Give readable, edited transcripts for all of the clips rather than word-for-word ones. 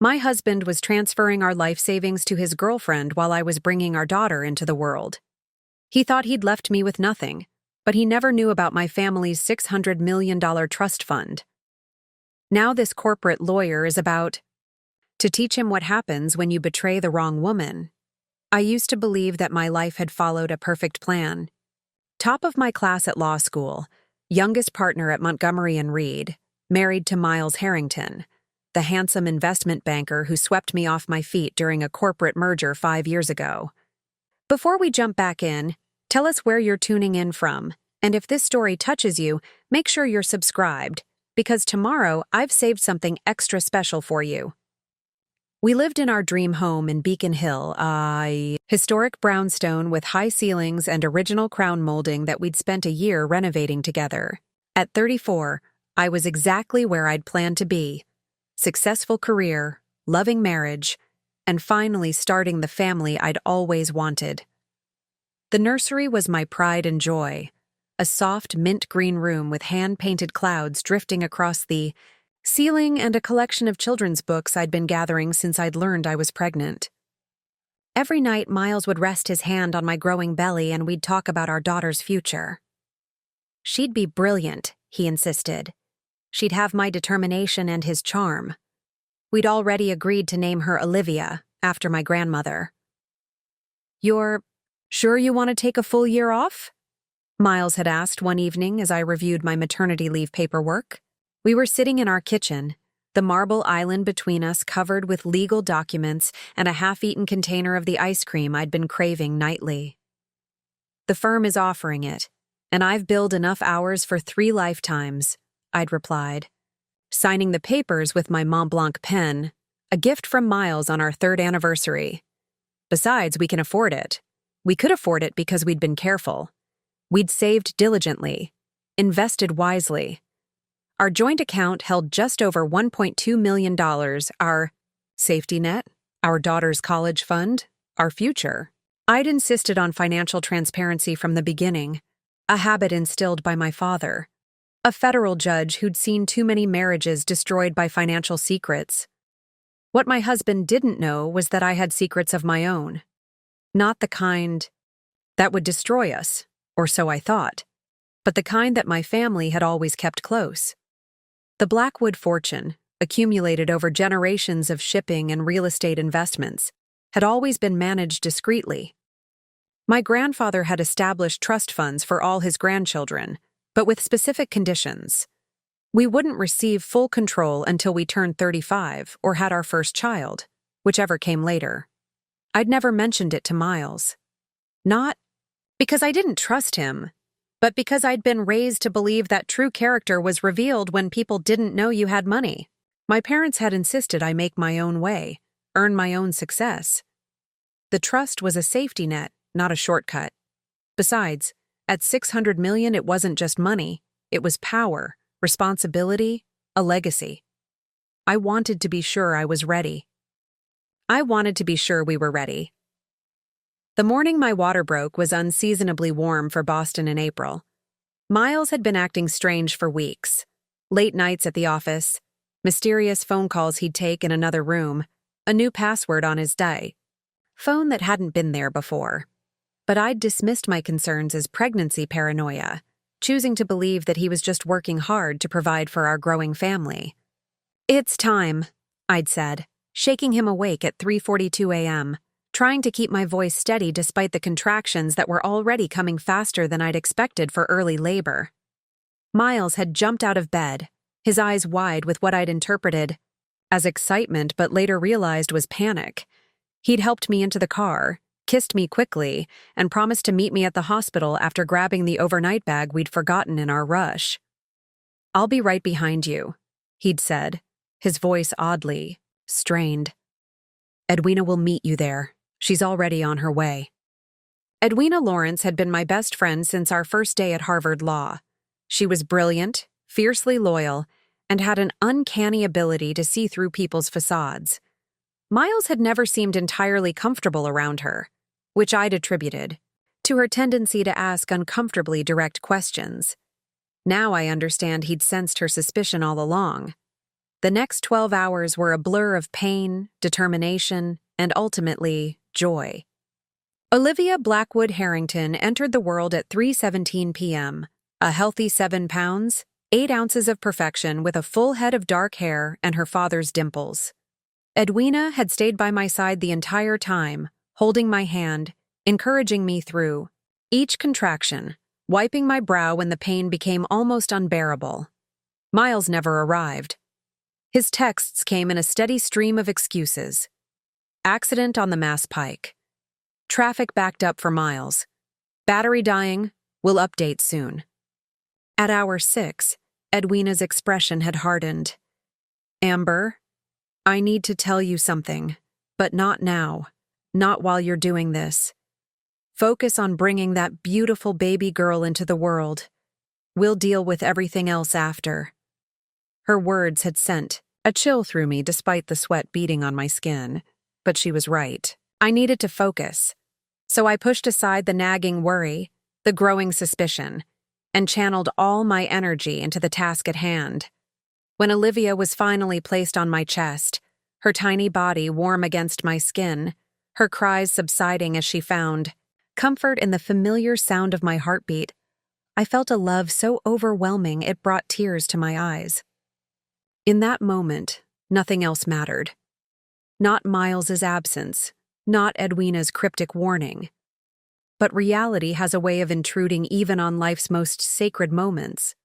My husband was transferring our life savings to his girlfriend while I was bringing our daughter into the world. He thought he'd left me with nothing, but he never knew about my family's $600 million trust fund. Now this corporate lawyer is about to teach him what happens when you betray the wrong woman. I used to believe that my life had followed a perfect plan. Top of my class at law school, youngest partner at Montgomery & Reed, married to Miles Harrington, the handsome investment banker who swept me off my feet during a corporate merger 5 years ago. Before we jump back in, tell us where you're tuning in from, and if this story touches you, make sure you're subscribed, because tomorrow I've saved something extra special for you. We lived in our dream home in Beacon Hill, a historic brownstone with high ceilings and original crown molding that we'd spent a year renovating together. At 34, I was exactly where I'd planned to be. Successful career, loving marriage, and finally starting the family I'd always wanted. The nursery was my pride and joy, a soft mint green room with hand-painted clouds drifting across the ceiling and a collection of children's books I'd been gathering since I'd learned I was pregnant. Every night, Miles would rest his hand on my growing belly and we'd talk about our daughter's future. She'd be brilliant, he insisted. She'd have my determination and his charm. We'd already agreed to name her Olivia, after my grandmother. "You're sure you want to take a full year off?" Miles had asked one evening as I reviewed my maternity leave paperwork. We were sitting in our kitchen, the marble island between us covered with legal documents and a half-eaten container of the ice cream I'd been craving nightly. "The firm is offering it, and I've billed enough hours for 3 lifetimes," I'd replied, signing the papers with my Mont Blanc pen, a gift from Miles on our 3rd anniversary. Besides, we can afford it. We could afford it because we'd been careful. We'd saved diligently, invested wisely. Our joint account held just over $1.2 million, our safety net, our daughter's college fund, our future. I'd insisted on financial transparency from the beginning, a habit instilled by my father, a federal judge who'd seen too many marriages destroyed by financial secrets. What my husband didn't know was that I had secrets of my own. Not the kind that would destroy us, or so I thought, but the kind that my family had always kept close. The Blackwood fortune, accumulated over generations of shipping and real estate investments, had always been managed discreetly. My grandfather had established trust funds for all his grandchildren, but with specific conditions. We wouldn't receive full control until we turned 35 or had our first child, whichever came later. I'd never mentioned it to Miles. Not because I didn't trust him, but because I'd been raised to believe that true character was revealed when people didn't know you had money. My parents had insisted I make my own way, earn my own success. The trust was a safety net, not a shortcut. Besides, at $600 million, it wasn't just money, it was power, responsibility, a legacy. I wanted to be sure I was ready. I wanted to be sure we were ready. The morning my water broke was unseasonably warm for Boston in April. Miles had been acting strange for weeks. Late nights at the office, mysterious phone calls he'd take in another room, a new password on his day. Phone that hadn't been there before. But I'd dismissed my concerns as pregnancy paranoia, choosing to believe that he was just working hard to provide for our growing family. "It's time," I'd said, shaking him awake at 3:42 a.m., trying to keep my voice steady despite the contractions that were already coming faster than I'd expected for early labor. Miles had jumped out of bed, his eyes wide with what I'd interpreted as excitement but later realized was panic. He'd helped me into the car, kissed me quickly, and promised to meet me at the hospital after grabbing the overnight bag we'd forgotten in our rush. "I'll be right behind you," he'd said, his voice oddly strained. "Edwina will meet you there. She's already on her way." Edwina Lawrence had been my best friend since our first day at Harvard Law. She was brilliant, fiercely loyal, and had an uncanny ability to see through people's facades. Miles had never seemed entirely comfortable around her, which I'd attributed to her tendency to ask uncomfortably direct questions. Now I understand he'd sensed her suspicion all along. The next 12 hours were a blur of pain, determination, and ultimately, joy. Olivia Blackwood Harrington entered the world at 3:17 p.m., a healthy 7 pounds, 8 ounces of perfection with a full head of dark hair and her father's dimples. Edwina had stayed by my side the entire time, holding my hand, encouraging me through each contraction, wiping my brow when the pain became almost unbearable. Miles never arrived. His texts came in a steady stream of excuses. Accident on the Mass Pike. Traffic backed up for miles. Battery dying, will update soon. At hour 6, Edwina's expression had hardened. Amber, I need to tell you something, but not now, not while you're doing this. Focus on bringing that beautiful baby girl into the world. We'll deal with everything else after. Her words had sent a chill through me despite the sweat beading on my skin, but she was right. I needed to focus. So I pushed aside the nagging worry, the growing suspicion, and channeled all my energy into the task at hand. When Olivia was finally placed on my chest, her tiny body warm against my skin, her cries subsiding as she found comfort in the familiar sound of my heartbeat, I felt a love so overwhelming it brought tears to my eyes. In that moment, nothing else mattered. Not Miles's absence, not Edwina's cryptic warning. But reality has a way of intruding even on life's most sacred moments.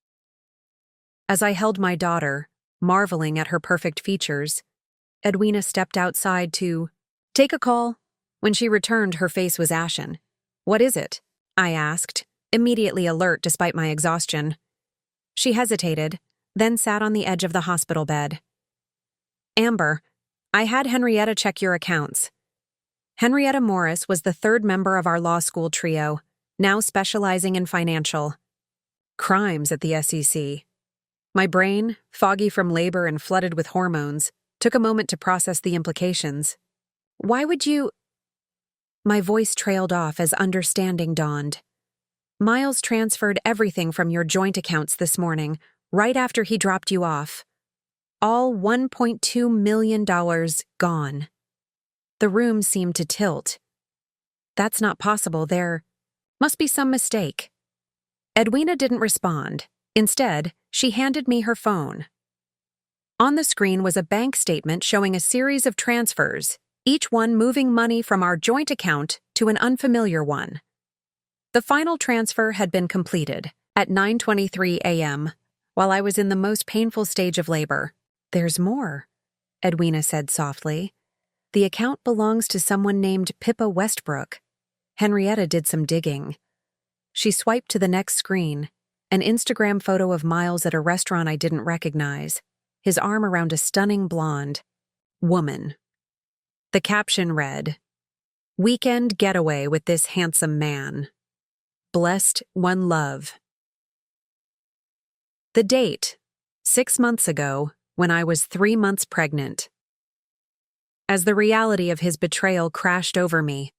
As I held my daughter, marveling at her perfect features, Edwina stepped outside to take a call. When she returned, her face was ashen. What is it? I asked, immediately alert despite my exhaustion. She hesitated, then sat on the edge of the hospital bed. Amber, I had Henrietta check your accounts. Henrietta Morris was the third member of our law school trio, now specializing in financial crimes at the SEC. My brain, foggy from labor and flooded with hormones, took a moment to process the implications. Why would you... My voice trailed off as understanding dawned. Miles transferred everything from your joint accounts this morning, right after he dropped you off. All $1.2 million gone. The room seemed to tilt. That's not possible. There must be some mistake. Edwina didn't respond. Instead, she handed me her phone. On the screen was a bank statement showing a series of transfers, each one moving money from our joint account to an unfamiliar one. The final transfer had been completed at 9:23 a.m., while I was in the most painful stage of labor. There's more, Edwina said softly. The account belongs to someone named Pippa Westbrook. Henrietta did some digging. She swiped to the next screen, an Instagram photo of Miles at a restaurant I didn't recognize, his arm around a stunning blonde woman. The caption read, "Weekend getaway with this handsome man. Blessed, one love." The date, 6 months ago, when I was 3 months pregnant. As the reality of his betrayal crashed over me,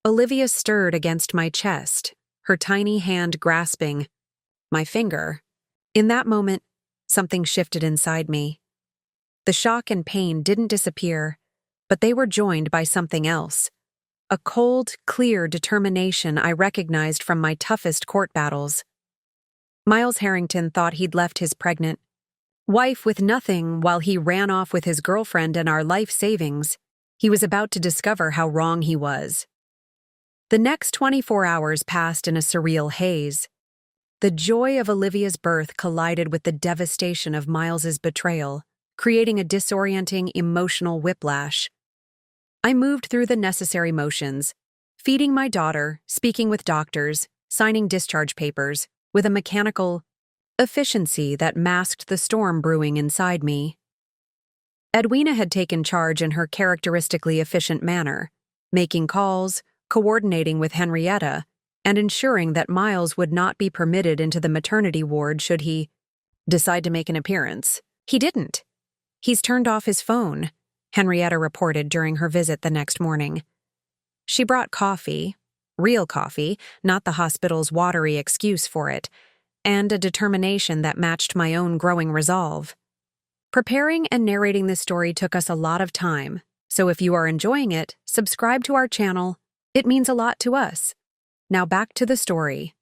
Olivia stirred against my chest, her tiny hand grasping my finger. In that moment, something shifted inside me. The shock and pain didn't disappear, but they were joined by something else. A cold, clear determination I recognized from my toughest court battles. Miles Harrington thought he'd left his pregnant wife with nothing while he ran off with his girlfriend and our life savings. He was about to discover how wrong he was. The next 24 hours passed in a surreal haze. The joy of Olivia's birth collided with the devastation of Miles's betrayal, creating a disorienting emotional whiplash. I moved through the necessary motions, feeding my daughter, speaking with doctors, signing discharge papers, with a mechanical efficiency that masked the storm brewing inside me. Edwina had taken charge in her characteristically efficient manner, making calls, coordinating with Henrietta, and ensuring that Miles would not be permitted into the maternity ward should he decide to make an appearance. He didn't. He's turned off his phone, Henrietta reported during her visit the next morning. She brought coffee, real coffee, not the hospital's watery excuse for it, and a determination that matched my own growing resolve. Preparing and narrating this story took us a lot of time, so if you are enjoying it, subscribe to our channel. It means a lot to us. Now back to the story.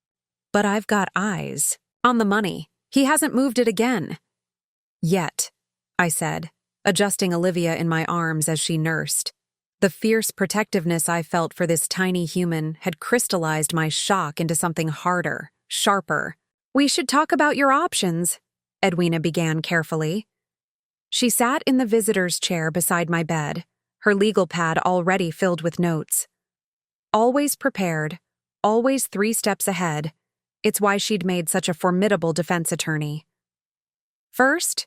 But I've got eyes on the money. He hasn't moved it again. Yet, I said, adjusting Olivia in my arms as she nursed. The fierce protectiveness I felt for this tiny human had crystallized my shock into something harder, sharper. We should talk about your options, Edwina began carefully. She sat in the visitor's chair beside my bed, her legal pad already filled with notes. Always prepared, always 3 steps ahead. It's why she'd made such a formidable defense attorney. First,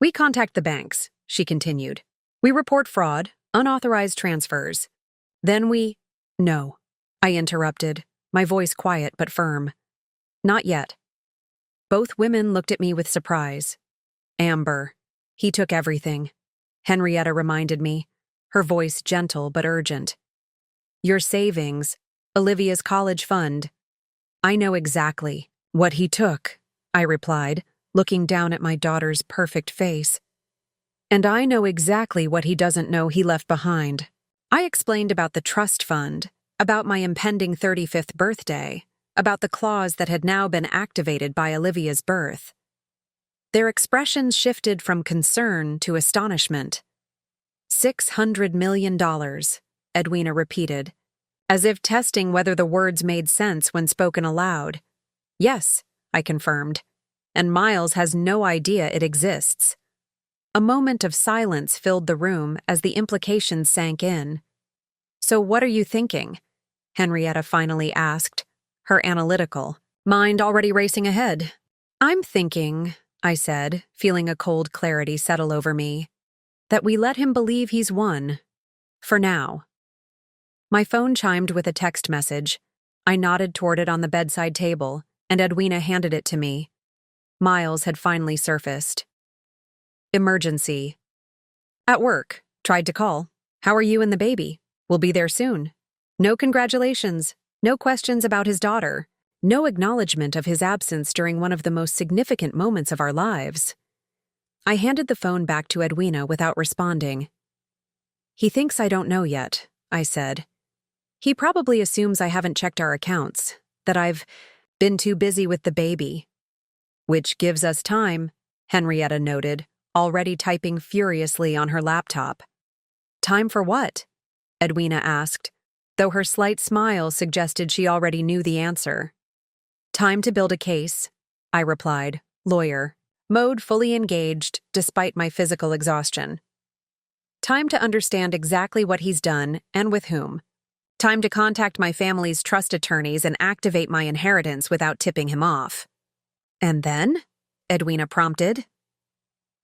we contact the banks, she continued. We report fraud, unauthorized transfers. Then we— No, I interrupted, my voice quiet but firm. Not yet. Both women looked at me with surprise. Amber. He took everything. Henrietta reminded me, her voice gentle but urgent. Your savings, Olivia's college fund. I know exactly what he took, I replied, looking down at my daughter's perfect face. And I know exactly what he doesn't know he left behind. I explained about the trust fund, about my impending 35th birthday, about the clause that had now been activated by Olivia's birth. Their expressions shifted from concern to astonishment. $600 million, Edwina repeated, as if testing whether the words made sense when spoken aloud. Yes, I confirmed, and Miles has no idea it exists. A moment of silence filled the room as the implications sank in. So what are you thinking? Henrietta finally asked, her analytical mind already racing ahead. I'm thinking, I said, feeling a cold clarity settle over me, that we let him believe he's won. For now. My phone chimed with a text message. I nodded toward it on the bedside table, and Edwina handed it to me. Miles had finally surfaced. Emergency. At work. Tried to call. How are you and the baby? We'll be there soon. No congratulations. No questions about his daughter. No acknowledgement of his absence during one of the most significant moments of our lives. I handed the phone back to Edwina without responding. He thinks I don't know yet, I said. He probably assumes I haven't checked our accounts, that I've been too busy with the baby. Which gives us time, Henrietta noted, already typing furiously on her laptop. Time for what? Edwina asked, though her slight smile suggested she already knew the answer. Time to build a case, I replied, lawyer, mode fully engaged despite my physical exhaustion. Time to understand exactly what he's done and with whom. Time to contact my family's trust attorneys and activate my inheritance without tipping him off. And then? Edwina prompted.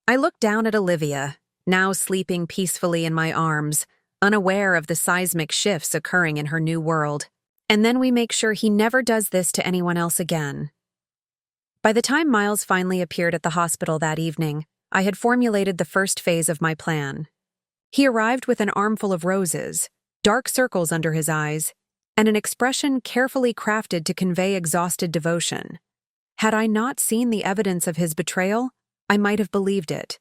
I looked down at Olivia, now sleeping peacefully in my arms, unaware of the seismic shifts occurring in her new world. And then we make sure he never does this to anyone else again. By the time Miles finally appeared at the hospital that evening, I had formulated the first phase of my plan. He arrived with an armful of roses, dark circles under his eyes, and an expression carefully crafted to convey exhausted devotion. Had I not seen the evidence of his betrayal, I might have believed it.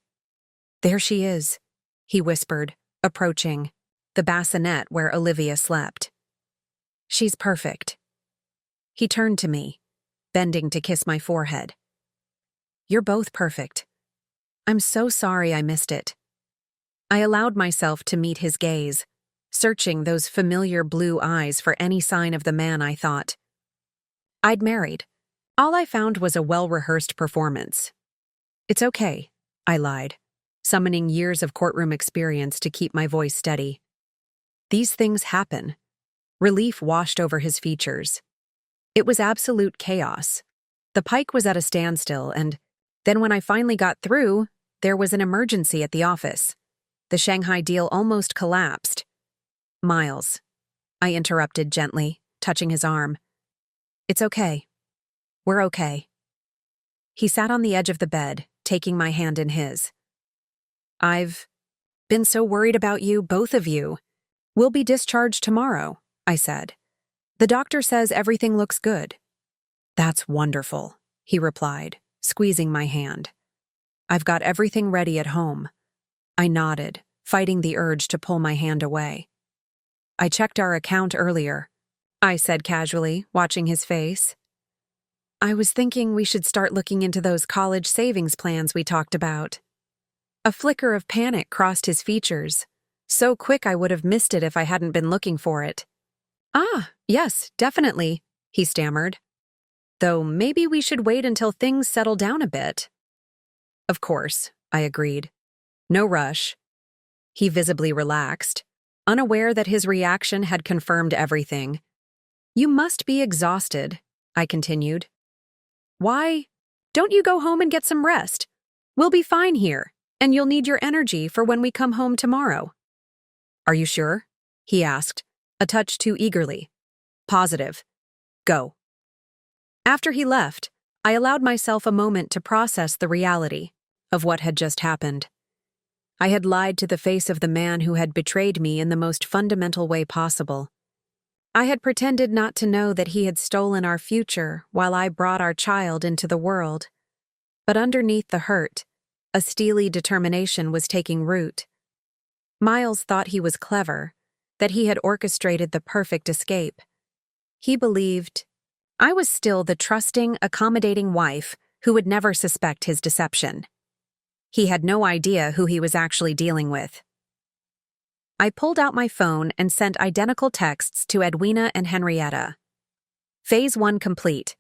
There she is, he whispered, approaching, the bassinet where Olivia slept. She's perfect. He turned to me, bending to kiss my forehead. You're both perfect. I'm so sorry I missed it. I allowed myself to meet his gaze, searching those familiar blue eyes for any sign of the man I thought I'd married. All I found was a well-rehearsed performance. It's okay, I lied, summoning years of courtroom experience to keep my voice steady. These things happen. Relief washed over his features. It was absolute chaos. The Pike was at a standstill, and then when I finally got through, there was an emergency at the office. The Shanghai deal almost collapsed. Miles, I interrupted gently, touching his arm. It's okay. We're okay. He sat on the edge of the bed, taking my hand in his. I've been so worried about you, both of you. We'll be discharged tomorrow, I said. The doctor says everything looks good. That's wonderful, he replied, squeezing my hand. I've got everything ready at home. I nodded, fighting the urge to pull my hand away. I checked our account earlier, I said casually, watching his face. I was thinking we should start looking into those college savings plans we talked about. A flicker of panic crossed his features, so quick I would have missed it if I hadn't been looking for it. Ah, yes, definitely, he stammered. Though maybe we should wait until things settle down a bit. Of course, I agreed. No rush. He visibly relaxed, unaware that his reaction had confirmed everything. You must be exhausted, I continued. Why? Don't you go home and get some rest? We'll be fine here, and you'll need your energy for when we come home tomorrow. Are you sure? He asked, a touch too eagerly. Positive. Go. After he left, I allowed myself a moment to process the reality of what had just happened. I had lied to the face of the man who had betrayed me in the most fundamental way possible. I had pretended not to know that he had stolen our future while I brought our child into the world. But underneath the hurt, a steely determination was taking root. Miles thought he was clever, that he had orchestrated the perfect escape. He believed I was still the trusting, accommodating wife who would never suspect his deception. He had no idea who he was actually dealing with. I pulled out my phone and sent identical texts to Edwina and Henrietta. Phase 1 complete.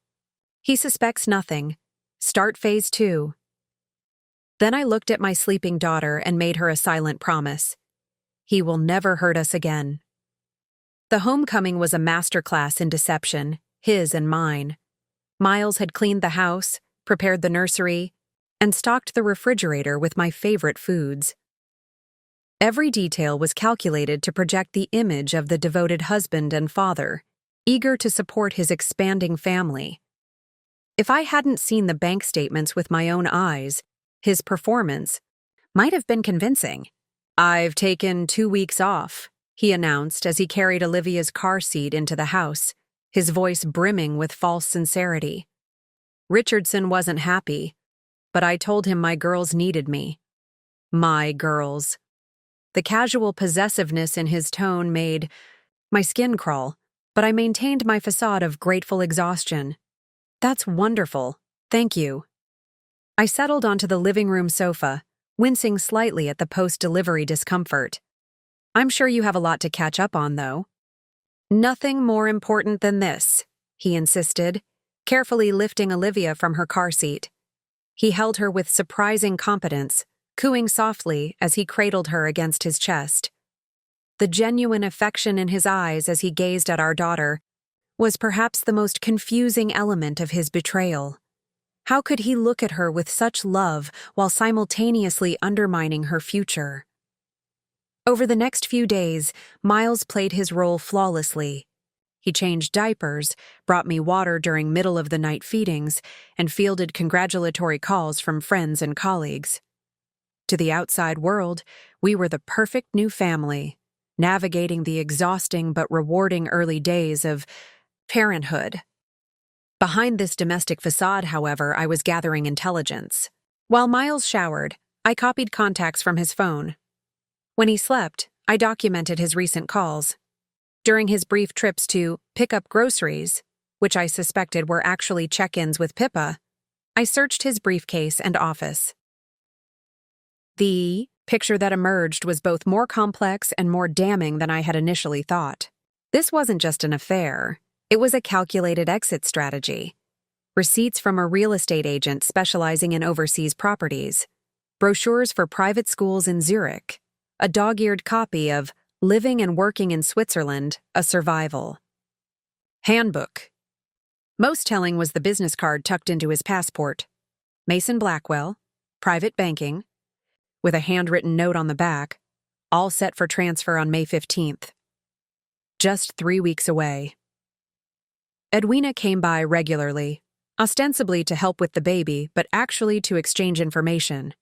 He suspects nothing. Start Phase 2. Then I looked at my sleeping daughter and made her a silent promise. He will never hurt us again. The homecoming was a masterclass in deception, his and mine. Miles had cleaned the house, prepared the nursery, and stocked the refrigerator with my favorite foods. Every detail was calculated to project the image of the devoted husband and father, eager to support his expanding family. If I hadn't seen the bank statements with my own eyes, his performance might have been convincing. I've taken 2 weeks off, he announced as he carried Olivia's car seat into the house, his voice brimming with false sincerity. Richardson wasn't happy, but I told him my girls needed me. My girls. The casual possessiveness in his tone made my skin crawl, but I maintained my facade of grateful exhaustion. That's wonderful. Thank you. I settled onto the living room sofa, wincing slightly at the post-delivery discomfort. I'm sure you have a lot to catch up on, though. Nothing more important than this, he insisted, carefully lifting Olivia from her car seat. He held her with surprising competence, cooing softly as he cradled her against his chest. The genuine affection in his eyes as he gazed at our daughter was perhaps the most confusing element of his betrayal. How could he look at her with such love while simultaneously undermining her future? Over the next few days, Miles played his role flawlessly. He changed diapers, brought me water during middle-of-the-night feedings, and fielded congratulatory calls from friends and colleagues. To the outside world, we were the perfect new family, navigating the exhausting but rewarding early days of parenthood. Behind this domestic facade, however, I was gathering intelligence. While Miles showered, I copied contacts from his phone. When he slept, I documented his recent calls. During his brief trips to pick up groceries, which I suspected were actually check-ins with Pippa, I searched his briefcase and office. The picture that emerged was both more complex and more damning than I had initially thought. This wasn't just an affair. It was a calculated exit strategy. Receipts from a real estate agent specializing in overseas properties, brochures for private schools in Zurich, a dog-eared copy of Living and Working in Switzerland, A Survival. Handbook. Most telling was the business card tucked into his passport. Mason Blackwell, private banking, with a handwritten note on the back, all set for transfer on May 15th. Just 3 weeks away. Edwina came by regularly, ostensibly to help with the baby, but actually to exchange information.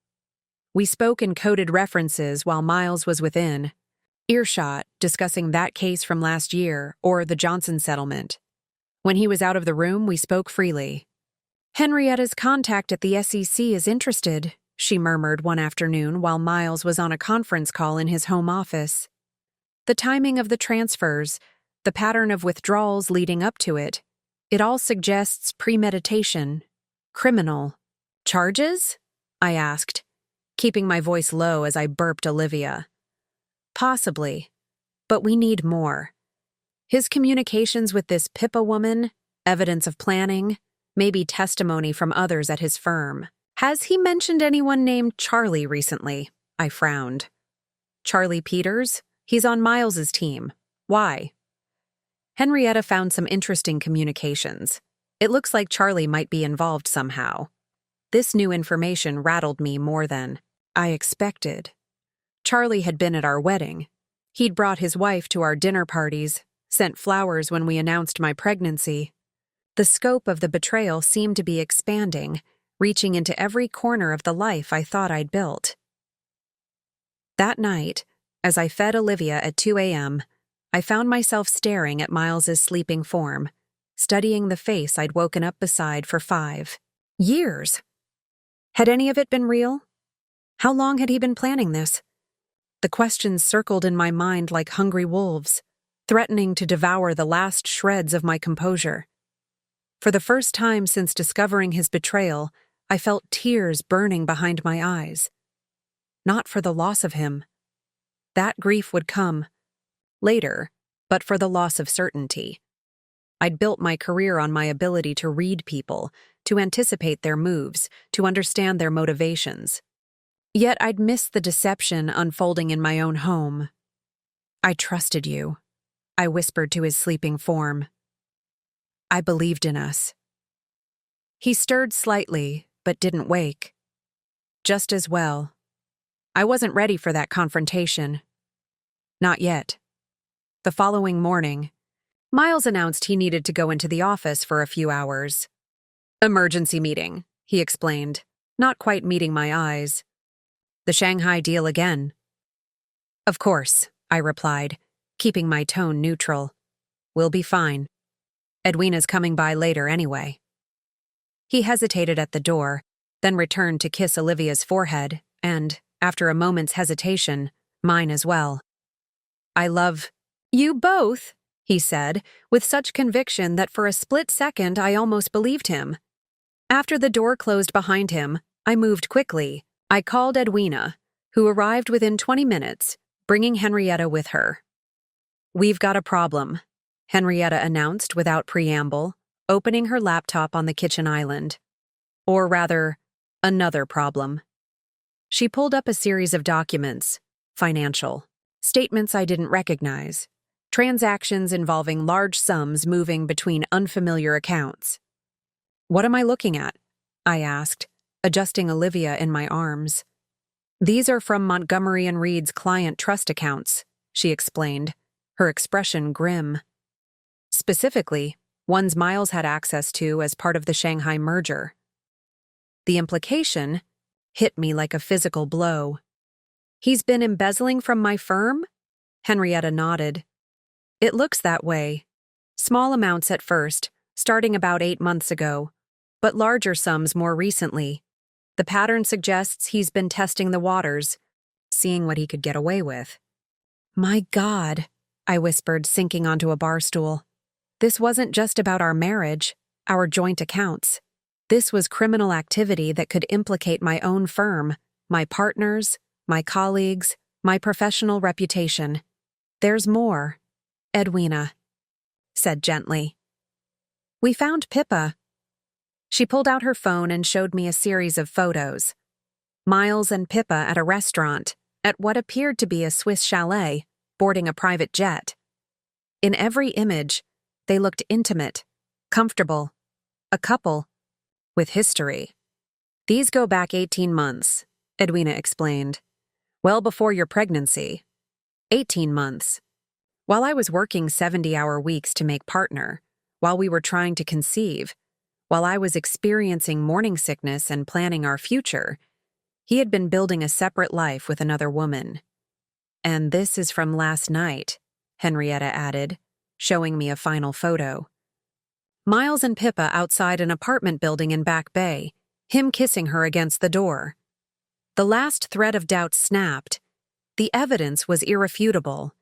We spoke in coded references while Miles was within, earshot, discussing that case from last year or the Johnson settlement. When he was out of the room, we spoke freely. Henrietta's contact at the SEC is interested, she murmured one afternoon while Miles was on a conference call in his home office. The timing of the transfers, the pattern of withdrawals leading up to it, it all suggests premeditation. Criminal. Charges? I asked, keeping my voice low as I burped Olivia. Possibly, but we need more. His communications with this Pippa woman, evidence of planning, maybe testimony from others at his firm. Has he mentioned anyone named Charlie recently? I frowned. Charlie Peters? He's on Miles's team. Why? Henrietta found some interesting communications. It looks like Charlie might be involved somehow. This new information rattled me more than I expected. Charlie had been at our wedding. He'd brought his wife to our dinner parties, sent flowers when we announced my pregnancy. The scope of the betrayal seemed to be expanding, reaching into every corner of the life I thought I'd built. That night, as I fed Olivia at 2 a.m., I found myself staring at Miles's sleeping form, studying the face I'd woken up beside for 5 years. Had any of it been real? How long had he been planning this? The questions circled in my mind like hungry wolves, threatening to devour the last shreds of my composure. For the first time since discovering his betrayal, I felt tears burning behind my eyes. Not for the loss of him. That grief would come later, but for the loss of certainty. I'd built my career on my ability to read people, to anticipate their moves, to understand their motivations. Yet I'd missed the deception unfolding in my own home. I trusted you, I whispered to his sleeping form. I believed in us. He stirred slightly, but didn't wake. Just as well. I wasn't ready for that confrontation. Not yet. The following morning, Miles announced he needed to go into the office for a few hours. Emergency meeting, he explained, not quite meeting my eyes. The Shanghai deal again. Of course, I replied, keeping my tone neutral. We'll be fine. Edwina's coming by later anyway. He hesitated at the door, then returned to kiss Olivia's forehead, and, after a moment's hesitation, mine as well. I love you both, he said, with such conviction that for a split second I almost believed him. After the door closed behind him, I moved quickly. I called Edwina, who arrived within 20 minutes, bringing Henrietta with her. We've got a problem, Henrietta announced without preamble, opening her laptop on the kitchen island. Or rather, another problem. She pulled up a series of documents, financial, statements I didn't recognize, transactions involving large sums moving between unfamiliar accounts. What am I looking at? I asked, adjusting Olivia in my arms. These are from Montgomery & Reed's client trust accounts, she explained, her expression grim. Specifically, ones Miles had access to as part of the Shanghai merger. The implication hit me like a physical blow. He's been embezzling from my firm? Henrietta nodded. It looks that way. Small amounts at first, starting about 8 months ago, but larger sums more recently. The pattern suggests he's been testing the waters, seeing what he could get away with. My God, I whispered, sinking onto a bar stool. This wasn't just about our marriage, our joint accounts. This was criminal activity that could implicate my own firm, my partners, my colleagues, my professional reputation. There's more, Edwina said gently. We found Pippa. She pulled out her phone and showed me a series of photos. Miles and Pippa at a restaurant, at what appeared to be a Swiss chalet, boarding a private jet. In every image, they looked intimate, comfortable, a couple, with history. These go back 18 months, Edwina explained. Well before your pregnancy. 18 months. While I was working 70-hour weeks to make partner, while we were trying to conceive, while I was experiencing morning sickness and planning our future, he had been building a separate life with another woman. And this is from last night, Henrietta added, showing me a final photo. Miles and Pippa outside an apartment building in Back Bay, him kissing her against the door. The last thread of doubt snapped. The evidence was irrefutable.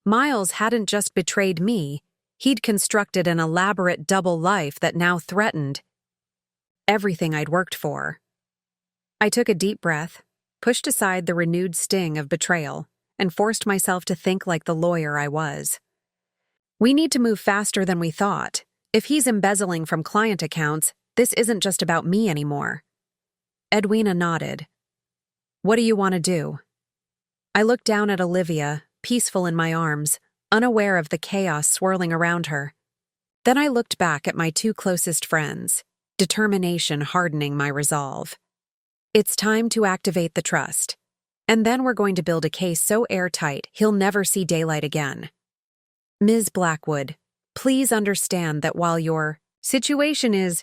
Miles hadn't just betrayed me, he'd constructed an elaborate double life that now threatened everything I'd worked for. I took a deep breath, pushed aside the renewed sting of betrayal, and forced myself to think like the lawyer I was. We need to move faster than we thought. If he's embezzling from client accounts, this isn't just about me anymore. Edwina nodded. What do you want to do? I looked down at Olivia, peaceful in my arms, unaware of the chaos swirling around her. Then I looked back at my two closest friends, determination hardening my resolve. It's time to activate the trust. And then we're going to build a case so airtight he'll never see daylight again. Ms. Blackwood, please understand that while your situation is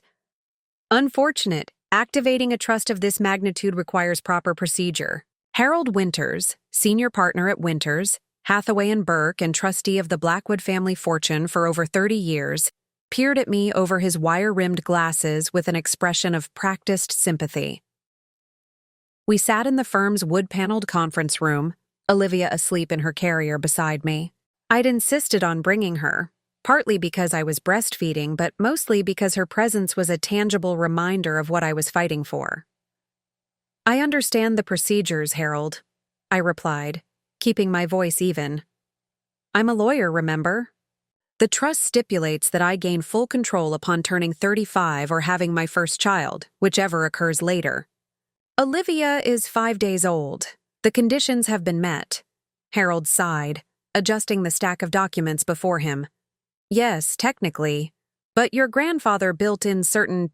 unfortunate, activating a trust of this magnitude requires proper procedure. Harold Winters, senior partner at Winters, Hathaway and Burke, and trustee of the Blackwood family fortune for over 30 years, peered at me over his wire-rimmed glasses with an expression of practiced sympathy. We sat in the firm's wood-paneled conference room, Olivia asleep in her carrier beside me. I'd insisted on bringing her, partly because I was breastfeeding, but mostly because her presence was a tangible reminder of what I was fighting for. I understand the procedures, Harold, I replied, keeping my voice even. I'm a lawyer, remember? The trust stipulates that I gain full control upon turning 35 or having my first child, whichever occurs later. Olivia is 5 days old. The conditions have been met. Harold sighed, adjusting the stack of documents before him. Yes, technically, but your grandfather built in certain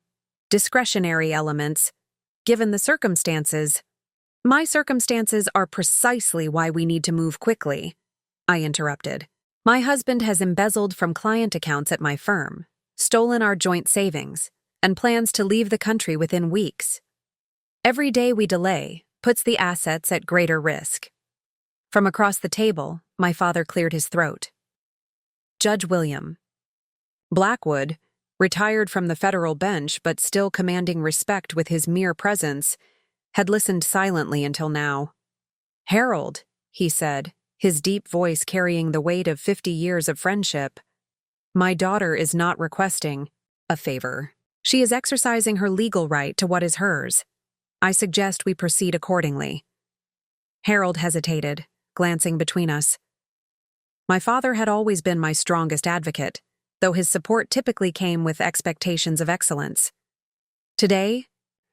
discretionary elements, given the circumstances. My circumstances are precisely why we need to move quickly, I interrupted. My husband has embezzled from client accounts at my firm, stolen our joint savings, and plans to leave the country within weeks. Every day we delay puts the assets at greater risk. From across the table, my father cleared his throat. Judge William Blackwood, retired from the federal bench but still commanding respect with his mere presence, had listened silently until now. Harold, he said, his deep voice carrying the weight of 50 years of friendship, my daughter is not requesting a favor. She is exercising her legal right to what is hers. I suggest we proceed accordingly. Harold hesitated, glancing between us. My father had always been my strongest advocate, though his support typically came with expectations of excellence. Today,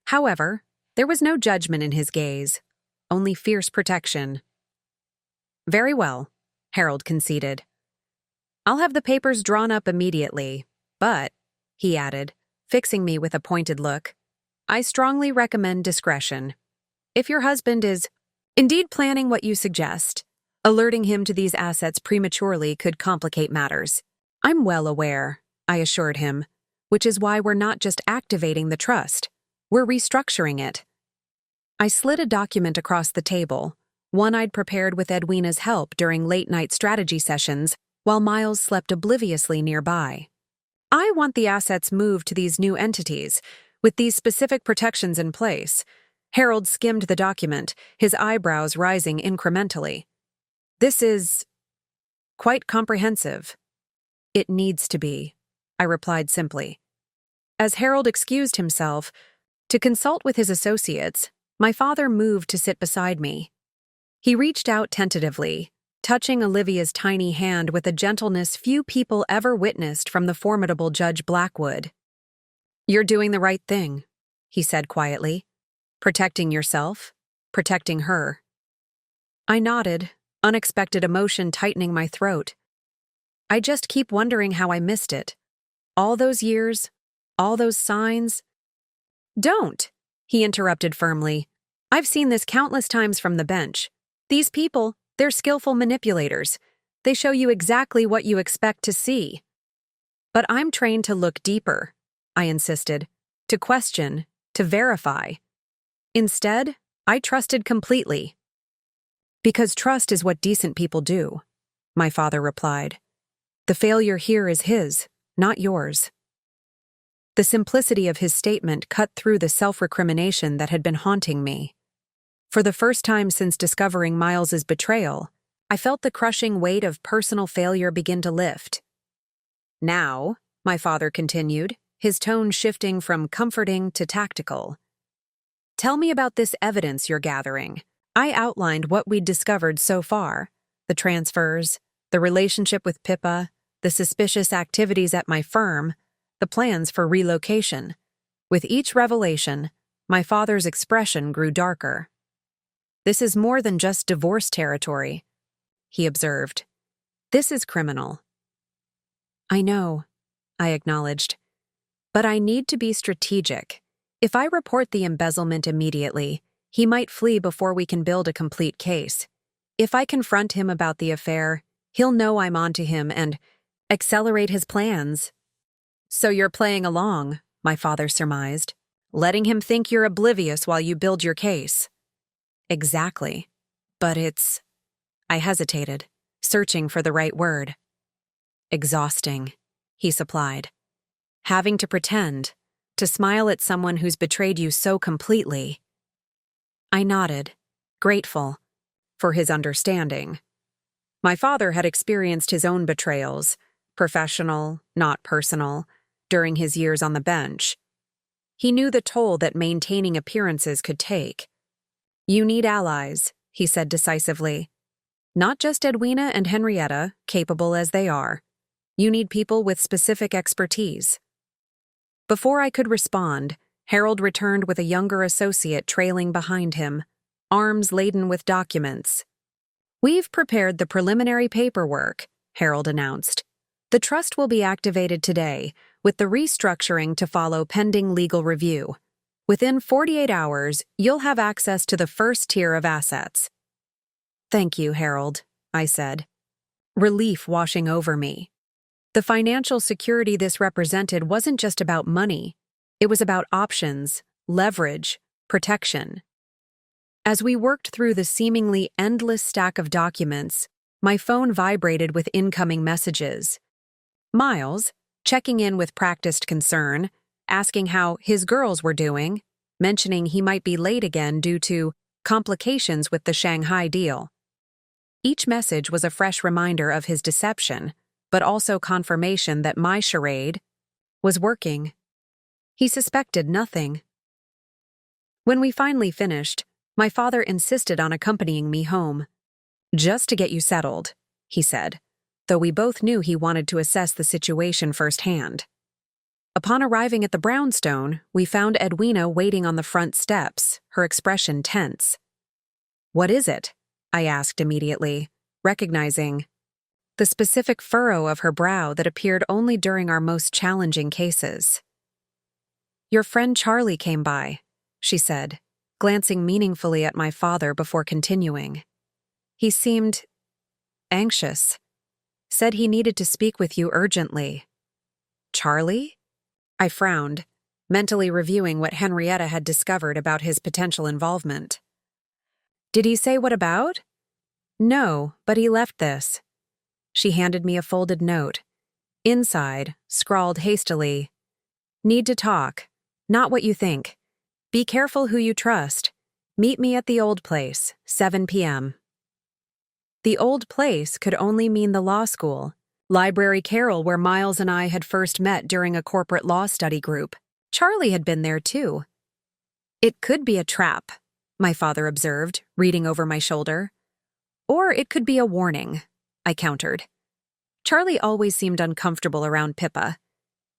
however, there was no judgment in his gaze, only fierce protection. Very well, Harold conceded. I'll have the papers drawn up immediately, but, he added, fixing me with a pointed look, I strongly recommend discretion. If your husband is indeed planning what you suggest, alerting him to these assets prematurely could complicate matters. I'm well aware, I assured him, which is why we're not just activating the trust, we're restructuring it. I slid a document across the table, one I'd prepared with Edwina's help during late-night strategy sessions while Miles slept obliviously nearby. I want the assets moved to these new entities, with these specific protections in place. Harold skimmed the document, his eyebrows rising incrementally. This is quite comprehensive. It needs to be, I replied simply. As Harold excused himself to consult with his associates, my father moved to sit beside me. He reached out tentatively, touching Olivia's tiny hand with a gentleness few people ever witnessed from the formidable Judge Blackwood. You're doing the right thing, he said quietly. Protecting yourself, protecting her. I nodded, unexpected emotion tightening my throat. I just keep wondering how I missed it. All those years, all those signs. Don't, he interrupted firmly. I've seen this countless times from the bench. These people, they're skillful manipulators. They show you exactly what you expect to see. But I'm trained to look deeper, I insisted, to question, to verify. Instead, I trusted completely. Because trust is what decent people do, my father replied. The failure here is his, not yours. The simplicity of his statement cut through the self-recrimination that had been haunting me. For the first time since discovering Miles's betrayal, I felt the crushing weight of personal failure begin to lift. Now, my father continued, his tone shifting from comforting to tactical. Tell me about this evidence you're gathering. I outlined what we'd discovered so far: the transfers, the relationship with Pippa, the suspicious activities at my firm, the plans for relocation. With each revelation, my father's expression grew darker. This is more than just divorce territory, he observed. This is criminal. I know, I acknowledged. But I need to be strategic. If I report the embezzlement immediately, he might flee before we can build a complete case. If I confront him about the affair, he'll know I'm onto him and accelerate his plans. So you're playing along, my father surmised, letting him think you're oblivious while you build your case. Exactly. But I hesitated, searching for the right word. Exhausting, he supplied. Having to pretend, to smile at someone who's betrayed you so completely. I nodded, grateful for his understanding. My father had experienced his own betrayals, professional, not personal, during his years on the bench. He knew the toll that maintaining appearances could take. You need allies, he said decisively. Not just Edwina and Henrietta, capable as they are. You need people with specific expertise. Before I could respond, Harold returned with a younger associate trailing behind him, arms laden with documents. We've prepared the preliminary paperwork, Harold announced. The trust will be activated today, with the restructuring to follow pending legal review. Within 48 hours, you'll have access to the first tier of assets. Thank you, Harold, I said, relief washing over me. The financial security this represented wasn't just about money. It was about options, leverage, protection. As we worked through the seemingly endless stack of documents, my phone vibrated with incoming messages. Miles, checking in with practiced concern, asking how his girls were doing, mentioning he might be late again due to complications with the Shanghai deal. Each message was a fresh reminder of his deception, but also confirmation that my charade was working. He suspected nothing. When we finally finished, my father insisted on accompanying me home. Just to get you settled, he said, though we both knew he wanted to assess the situation firsthand. Upon arriving at the brownstone, we found Edwina waiting on the front steps, her expression tense. What is it? I asked immediately, recognizing the specific furrow of her brow that appeared only during our most challenging cases. Your friend Charlie came by, she said, glancing meaningfully at my father before continuing. He seemed anxious. Said he needed to speak with you urgently. Charlie? I frowned, mentally reviewing what Henrietta had discovered about his potential involvement. Did he say what about? No, but he left this. She handed me a folded note. Inside, scrawled hastily, Need to talk. Not what you think. Be careful who you trust. Meet me at the old place, 7 p.m. The old place could only mean the law school, Library Carroll, where Miles and I had first met during a corporate law study group. Charlie had been there too. It could be a trap, my father observed, reading over my shoulder. Or it could be a warning, I countered. Charlie always seemed uncomfortable around Pippa.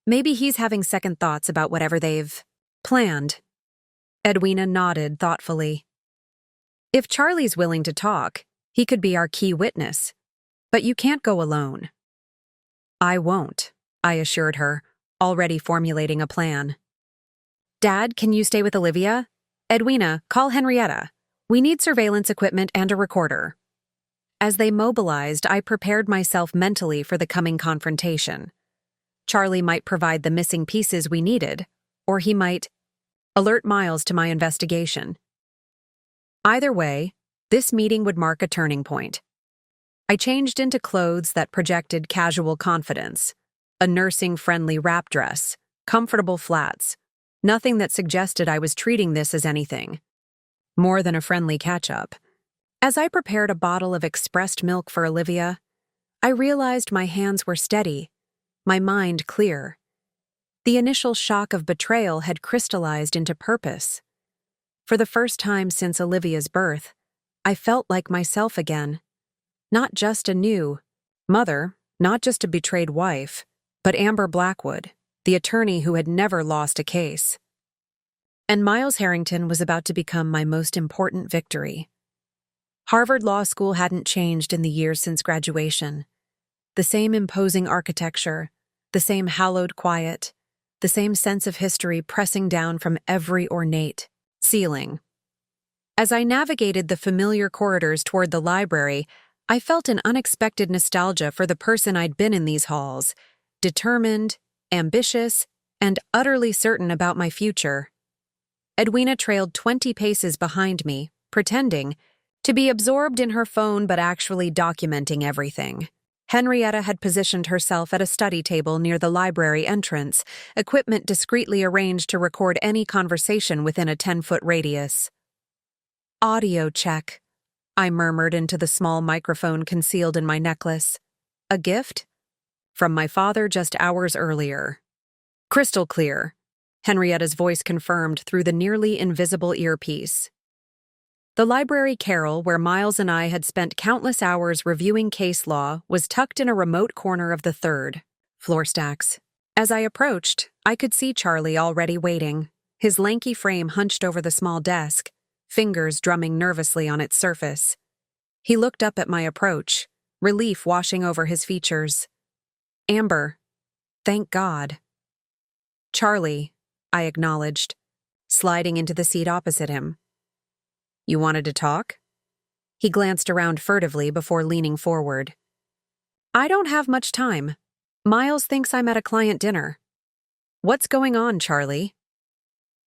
Maybe he's having second thoughts about whatever they've planned. Edwina nodded thoughtfully. If Charlie's willing to talk, he could be our key witness. But you can't go alone. I won't, I assured her, already formulating a plan. Dad, can you stay with Olivia? Edwina, call Henrietta. We need surveillance equipment and a recorder. As they mobilized, I prepared myself mentally for the coming confrontation. Charlie might provide the missing pieces we needed, or he might alert Miles to my investigation. Either way, this meeting would mark a turning point. I changed into clothes that projected casual confidence, a nursing-friendly wrap dress, comfortable flats, nothing that suggested I was treating this as anything. more than a friendly catch-up. As I prepared a bottle of expressed milk for Olivia, I realized my hands were steady, my mind clear. The initial shock of betrayal had crystallized into purpose. For the first time since Olivia's birth, I felt like myself again. Not just a new mother, not just a betrayed wife, but Amber Blackwood, the attorney who had never lost a case. And Miles Harrington was about to become my most important victory. Harvard Law School hadn't changed in the years since graduation. The same imposing architecture, the same hallowed quiet, the same sense of history pressing down from every ornate ceiling. As I navigated the familiar corridors toward the library, I felt an unexpected nostalgia for the person I'd been in these halls, determined, ambitious, and utterly certain about my future. Edwina trailed 20 paces behind me, pretending to be absorbed in her phone but actually documenting everything. Henrietta had positioned herself at a study table near the library entrance, equipment discreetly arranged to record any conversation within a 10-foot radius. "Audio check," I murmured into the small microphone concealed in my necklace. "A gift? From my father just hours earlier." "Crystal clear," Henrietta's voice confirmed through the nearly invisible earpiece. The library carrel, where Miles and I had spent countless hours reviewing case law, was tucked in a remote corner of the third floor stacks. As I approached, I could see Charlie already waiting, his lanky frame hunched over the small desk, fingers drumming nervously on its surface. He looked up at my approach, relief washing over his features. "Amber, thank God." "Charlie," I acknowledged, sliding into the seat opposite him. "You wanted to talk?" He glanced around furtively before leaning forward. "I don't have much time. Miles thinks I'm at a client dinner." "What's going on, Charlie?"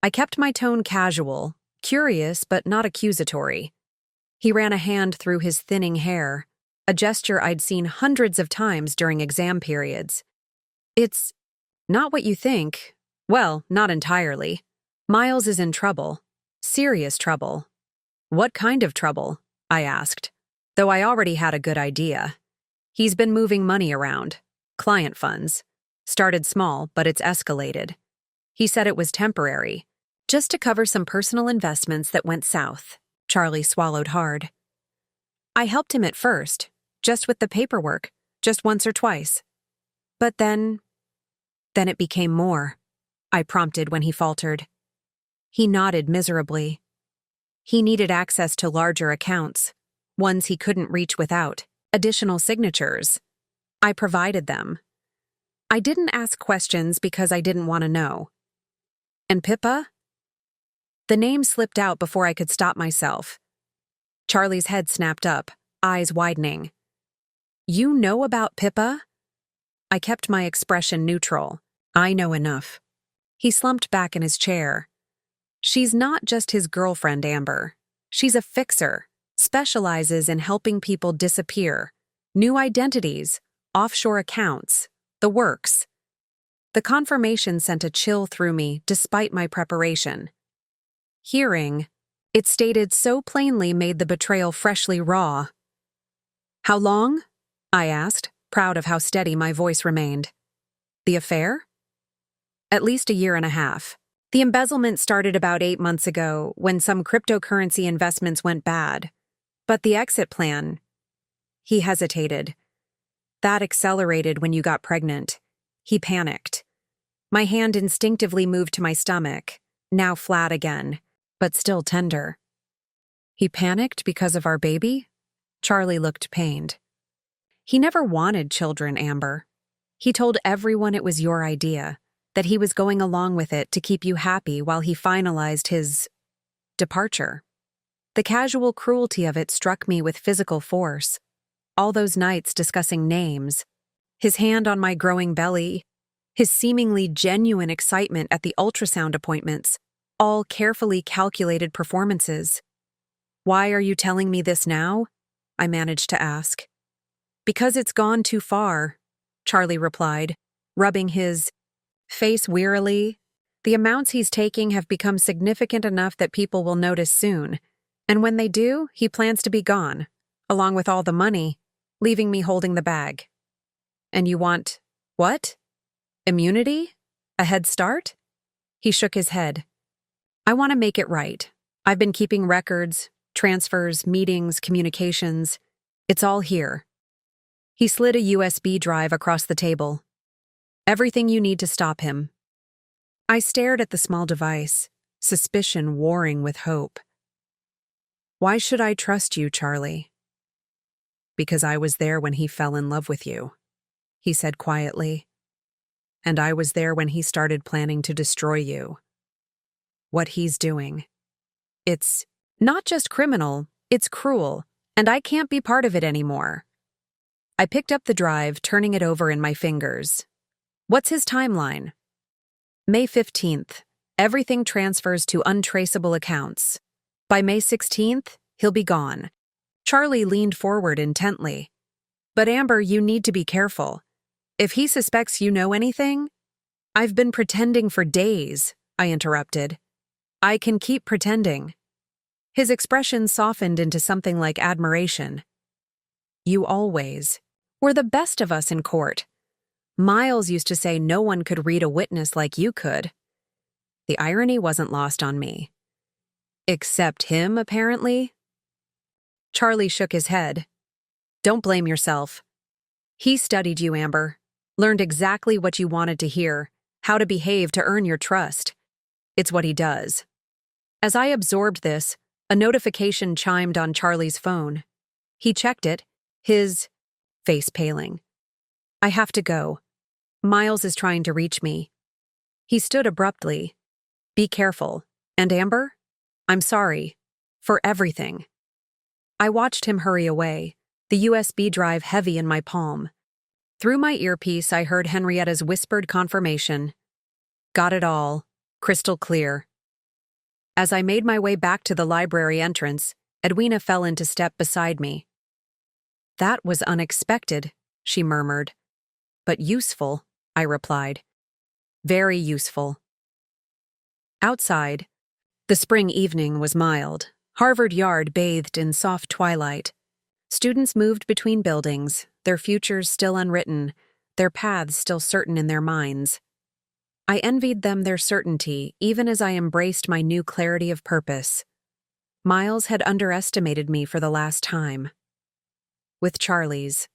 I kept my tone casual, curious but not accusatory. He ran a hand through his thinning hair, a gesture I'd seen hundreds of times during exam periods. "It's not what you think. Well, not entirely. Miles is in trouble. Serious trouble." "What kind of trouble?" I asked, though I already had a good idea. "He's been moving money around. Client funds. Started small, but it's escalated. He said it was temporary, just to cover some personal investments that went south." Charlie swallowed hard. "I helped him at first, just with the paperwork, just once or twice. But then it became more," I prompted when he faltered. He nodded miserably. He needed access to larger accounts, ones he couldn't reach without additional signatures. I provided them. I didn't ask questions because I didn't want to know. "And Pippa?" The name slipped out before I could stop myself. Charlie's head snapped up, eyes widening. "You know about Pippa?" I kept my expression neutral. "I know enough." He slumped back in his chair. "She's not just his girlfriend, Amber. She's a fixer, specializes in helping people disappear. New identities, offshore accounts, the works." The confirmation sent a chill through me despite my preparation. Hearing it stated so plainly made the betrayal freshly raw. "How long?" I asked, proud of how steady my voice remained. "The affair?" "At least a year and a half. The embezzlement started about 8 months ago when some cryptocurrency investments went bad. But the exit plan..." He hesitated. "That accelerated when you got pregnant." He panicked. My hand instinctively moved to my stomach, now flat again, but still tender. "He panicked because of our baby?" Charlie looked pained. "He never wanted children, Amber. He told everyone it was your idea, that he was going along with it to keep you happy while he finalized his departure. The casual cruelty of it struck me with physical force. All those nights discussing names, his hand on my growing belly, his seemingly genuine excitement at the ultrasound appointments, all carefully calculated performances. "Why are you telling me this now?" I managed to ask. "Because it's gone too far," Charlie replied, rubbing his face wearily. "The amounts he's taking have become significant enough that people will notice soon. And when they do, he plans to be gone, along with all the money, leaving me holding the bag. And you want, what? Immunity? A head start? He shook his head. I want to make it right. I've been keeping records, transfers, meetings, communications. It's all here. He slid a USB drive across the table. Everything you need to stop him. I stared at the small device, suspicion warring with hope. Why should I trust you, Charlie? Because I was there when he fell in love with you, he said quietly. And I was there when he started planning to destroy you. What he's doing. It's not just criminal, it's cruel, and I can't be part of it anymore. I picked up the drive, turning it over in my fingers. What's his timeline? May 15th, everything transfers to untraceable accounts. By May 16th, he'll be gone. Charlie leaned forward intently. But Amber, you need to be careful. If he suspects you know anything— I've been pretending for days, I interrupted. I can keep pretending. His expression softened into something like admiration. You always were the best of us in court. Miles used to say no one could read a witness like you could. The irony wasn't lost on me. Except him, apparently. Charlie shook his head. Don't blame yourself. He studied you, Amber. Learned exactly what you wanted to hear, how to behave to earn your trust. It's what he does. As I absorbed this, a notification chimed on Charlie's phone. He checked it, his face paling. I have to go. Miles is trying to reach me. He stood abruptly. Be careful. And Amber? I'm sorry. For everything. I watched him hurry away, the USB drive heavy in my palm. Through my earpiece, I heard Henrietta's whispered confirmation. Got it all. Crystal clear. As I made my way back to the library entrance, Edwina fell into step beside me. That was unexpected, she murmured. But useful, I replied. Very useful. Outside, the spring evening was mild. Harvard Yard bathed in soft twilight. Students moved between buildings, their futures still unwritten, their paths still certain in their minds. I envied them their certainty, even as I embraced my new clarity of purpose. Miles had underestimated me for the last time. With Charlie's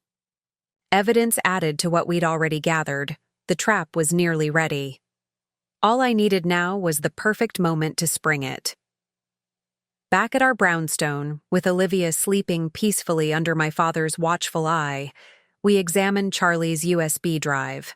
evidence added to what we'd already gathered, the trap was nearly ready. All I needed now was the perfect moment to spring it. Back at our brownstone, with Olivia sleeping peacefully under my father's watchful eye, we examined Charlie's USB drive.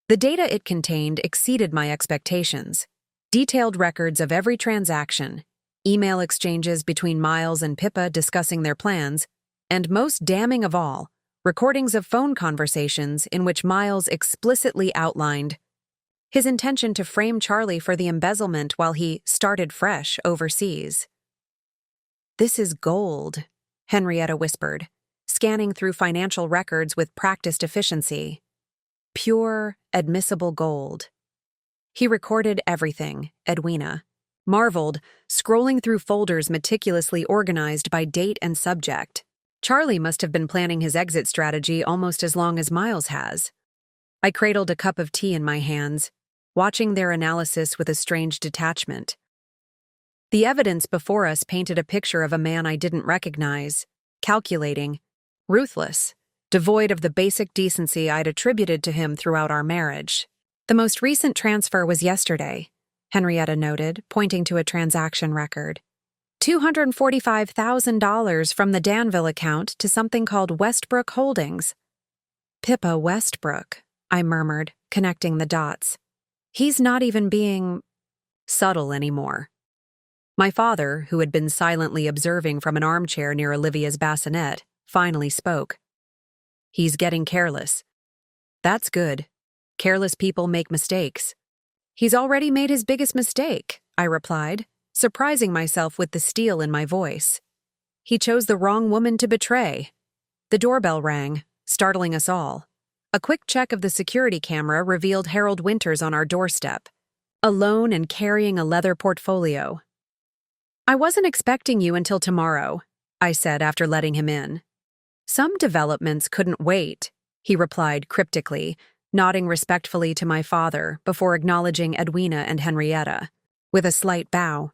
The data it contained exceeded my expectations. Detailed records of every transaction, email exchanges between Miles and Pippa discussing their plans, and most damning of all, recordings of phone conversations in which Miles explicitly outlined his intention to frame Charlie for the embezzlement while he started fresh overseas. This is gold, Henrietta whispered, scanning through financial records with practiced efficiency. Pure, admissible gold. He recorded everything, Edwina marveled, scrolling through folders meticulously organized by date and subject. Charlie must have been planning his exit strategy almost as long as Miles has. I cradled a cup of tea in my hands, watching their analysis with a strange detachment. The evidence before us painted a picture of a man I didn't recognize, calculating, ruthless, devoid of the basic decency I'd attributed to him throughout our marriage. The most recent transfer was yesterday, Henrietta noted, pointing to a transaction record. $245,000 from the Danville account to something called Westbrook Holdings. Pippa Westbrook, I murmured, connecting the dots. He's not even being subtle anymore. My father, who had been silently observing from an armchair near Olivia's bassinet, finally spoke. He's getting careless. That's good. Careless people make mistakes. He's already made his biggest mistake, I replied, surprising myself with the steel in my voice. He chose the wrong woman to betray. The doorbell rang, startling us all. A quick check of the security camera revealed Harold Winters on our doorstep, alone and carrying a leather portfolio. I wasn't expecting you until tomorrow, I said after letting him in. Some developments couldn't wait, he replied cryptically, nodding respectfully to my father before acknowledging Edwina and Henrietta, with a slight bow.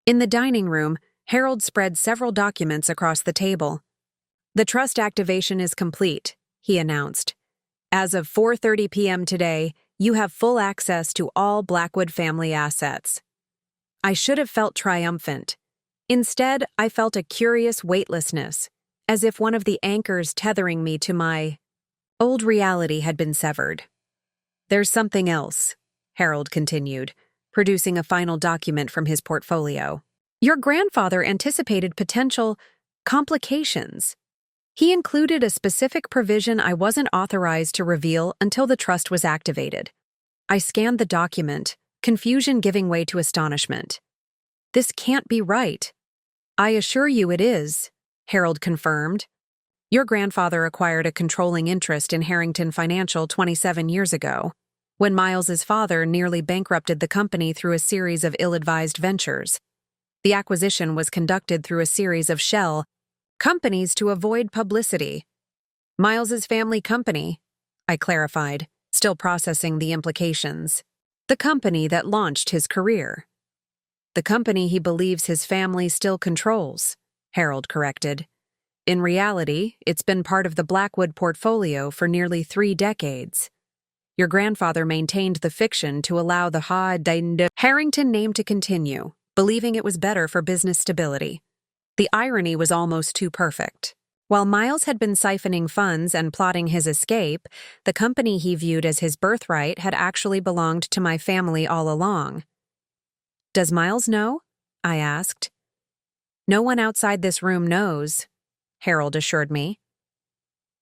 In the dining room, Harold spread several documents across the table. The trust activation is complete, he announced. As of 4:30 p.m. today, you have full access to all Blackwood family assets. I should have felt triumphant. Instead, I felt a curious weightlessness, as if one of the anchors tethering me to my old reality had been severed. There's something else, Harold continued, producing a final document from his portfolio. Your grandfather anticipated potential complications. He included a specific provision I wasn't authorized to reveal until the trust was activated. I scanned the document, confusion giving way to astonishment. This can't be right. I assure you it is, Harold confirmed. Your grandfather acquired a controlling interest in Harrington Financial 27 years ago, when Miles's father nearly bankrupted the company through a series of ill-advised ventures. The acquisition was conducted through a series of shell companies to avoid publicity. Miles's family company, I clarified, still processing the implications. The company that launched his career. The company he believes his family still controls, Harold corrected. In reality, it's been part of the Blackwood portfolio for nearly 3 decades. Your grandfather maintained the fiction to allow the Harrington name to continue, believing it was better for business stability. The irony was almost too perfect. While Miles had been siphoning funds and plotting his escape, the company he viewed as his birthright had actually belonged to my family all along. Does Miles know? I asked. No one outside this room knows, Harold assured me.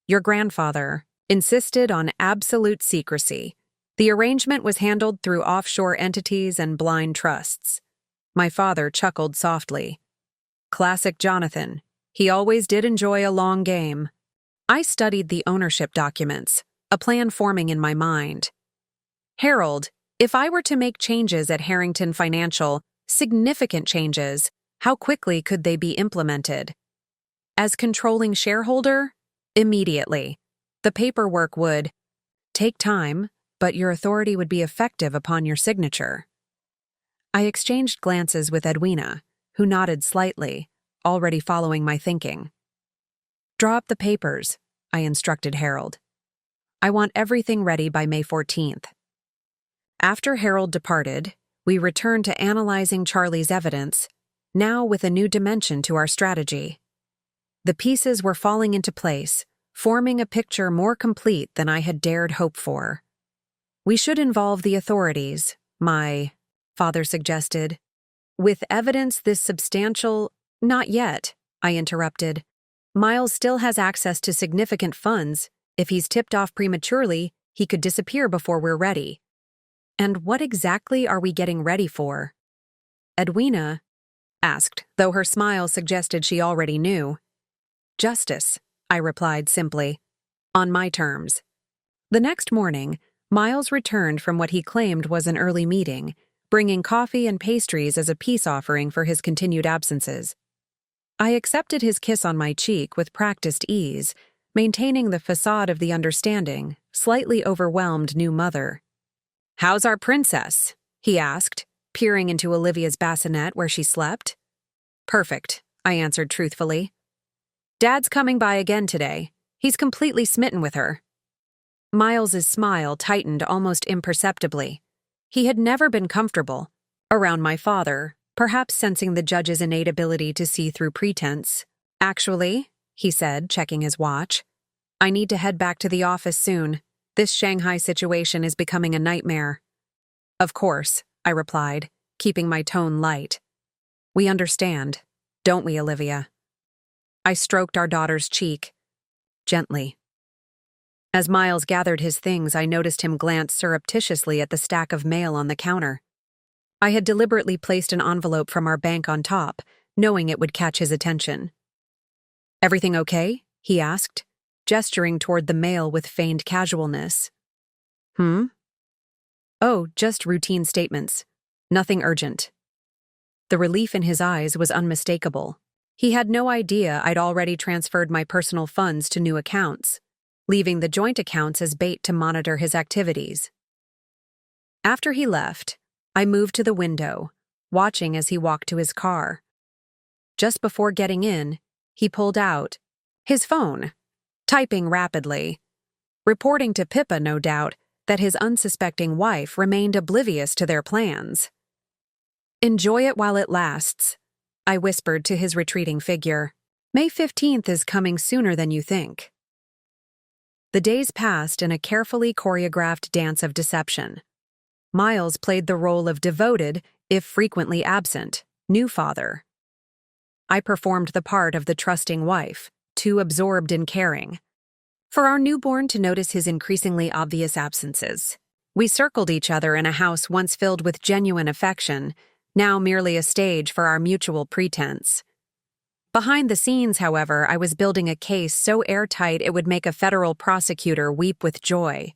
Your grandfather insisted on absolute secrecy. The arrangement was handled through offshore entities and blind trusts. My father chuckled softly. Classic Jonathan. He always did enjoy a long game. I studied the ownership documents, a plan forming in my mind. Harold, if I were to make changes at Harrington Financial, significant changes, how quickly could they be implemented? As controlling shareholder? Immediately. The paperwork would take time, but your authority would be effective upon your signature. I exchanged glances with Edwina, who nodded slightly, already following my thinking. Draw up the papers, I instructed Harold. I want everything ready by May 14th. After Harold departed, we returned to analyzing Charlie's evidence, now with a new dimension to our strategy. The pieces were falling into place, forming a picture more complete than I had dared hope for. We should involve the authorities, my father suggested. With evidence this substantial— Not yet, I interrupted. Miles still has access to significant funds. If he's tipped off prematurely, he could disappear before we're ready. And what exactly are we getting ready for? Edwina asked, though her smile suggested she already knew. Justice, I replied simply. On my terms. The next morning, Miles returned from what he claimed was an early meeting, bringing coffee and pastries as a peace offering for his continued absences. I accepted his kiss on my cheek with practiced ease, maintaining the facade of the understanding, slightly overwhelmed new mother. How's our princess? He asked, peering into Olivia's bassinet where she slept. Perfect, I answered truthfully. Dad's coming by again today. He's completely smitten with her. Miles's smile tightened almost imperceptibly. He had never been comfortable around my father, perhaps sensing the judge's innate ability to see through pretense. Actually, he said, checking his watch, I need to head back to the office soon. This Shanghai situation is becoming a nightmare. Of course, I replied, keeping my tone light. We understand, don't we, Olivia? I stroked our daughter's cheek, gently. As Miles gathered his things, I noticed him glance surreptitiously at the stack of mail on the counter. I had deliberately placed an envelope from our bank on top, knowing it would catch his attention. Everything okay? He asked, gesturing toward the mail with feigned casualness. Oh, just routine statements. Nothing urgent. The relief in his eyes was unmistakable. He had no idea I'd already transferred my personal funds to new accounts, leaving the joint accounts as bait to monitor his activities. After he left, I moved to the window, watching as he walked to his car. Just before getting in, he pulled out his phone, typing rapidly, reporting to Pippa, no doubt, that his unsuspecting wife remained oblivious to their plans. "Enjoy it while it lasts," I whispered to his retreating figure. "May 15th is coming sooner than you think." The days passed in a carefully choreographed dance of deception. Miles played the role of devoted, if frequently absent, new father. I performed the part of the trusting wife, too absorbed in caring for our newborn to notice his increasingly obvious absences. We circled each other in a house once filled with genuine affection, now merely a stage for our mutual pretense. Behind the scenes, however, I was building a case so airtight it would make a federal prosecutor weep with joy.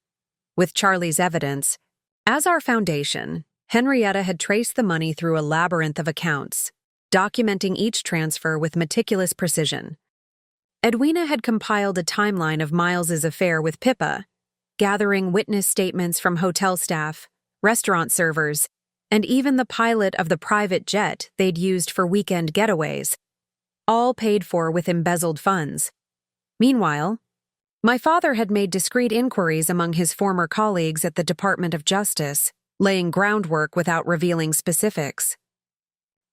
With Charlie's evidence as our foundation, Henrietta had traced the money through a labyrinth of accounts, documenting each transfer with meticulous precision. Edwina had compiled a timeline of Miles's affair with Pippa, gathering witness statements from hotel staff, restaurant servers, and even the pilot of the private jet they'd used for weekend getaways, all paid for with embezzled funds. Meanwhile, my father had made discreet inquiries among his former colleagues at the Department of Justice, laying groundwork without revealing specifics.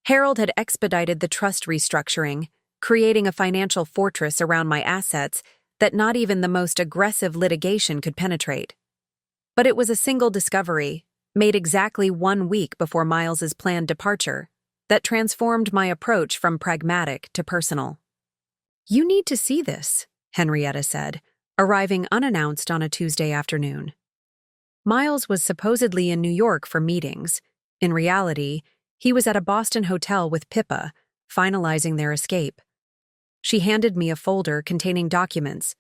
Harold had expedited the trust restructuring, creating a financial fortress around my assets that not even the most aggressive litigation could penetrate. But it was a single discovery, made exactly 1 week before Miles's planned departure, that transformed my approach from pragmatic to personal. "You need to see this," Henrietta said, arriving unannounced on a Tuesday afternoon. Miles was supposedly in New York for meetings. In reality, he was at a Boston hotel with Pippa, finalizing their escape. She handed me a folder containing documents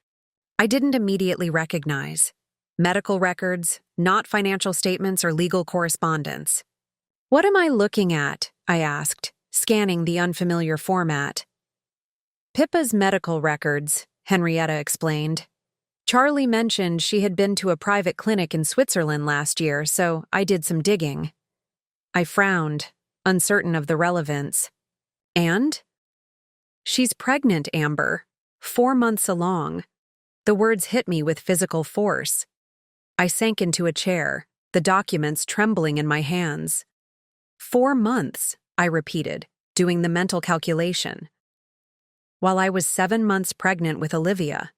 I didn't immediately recognize. Medical records, not financial statements or legal correspondence. "What am I looking at?" I asked, scanning the unfamiliar format. "Pippa's medical records," Henrietta explained. "Charlie mentioned she had been to a private clinic in Switzerland last year, so I did some digging." I frowned, uncertain of the relevance. "And?" "She's pregnant, Amber. 4 months along." The words hit me with physical force. I sank into a chair, the documents trembling in my hands. 4 months, I repeated, doing the mental calculation. While I was 7 months pregnant with Olivia.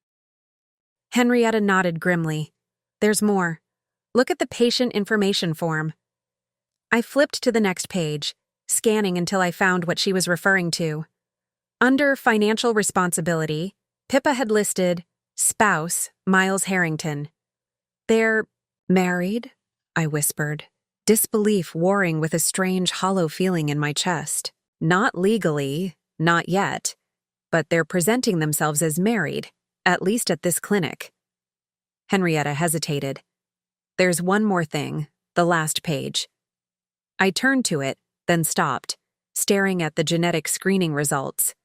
Henrietta nodded grimly. "There's more. Look at the patient information form." I flipped to the next page, scanning until I found what she was referring to. Under financial responsibility, Pippa had listed spouse Miles Harrington. "They're married?" I whispered, disbelief warring with a strange hollow feeling in my chest. "Not legally, not yet, but they're presenting themselves as married, at least at this clinic." Henrietta hesitated. "There's one more thing, the last page." I turned to it, then stopped, staring at the genetic screening results.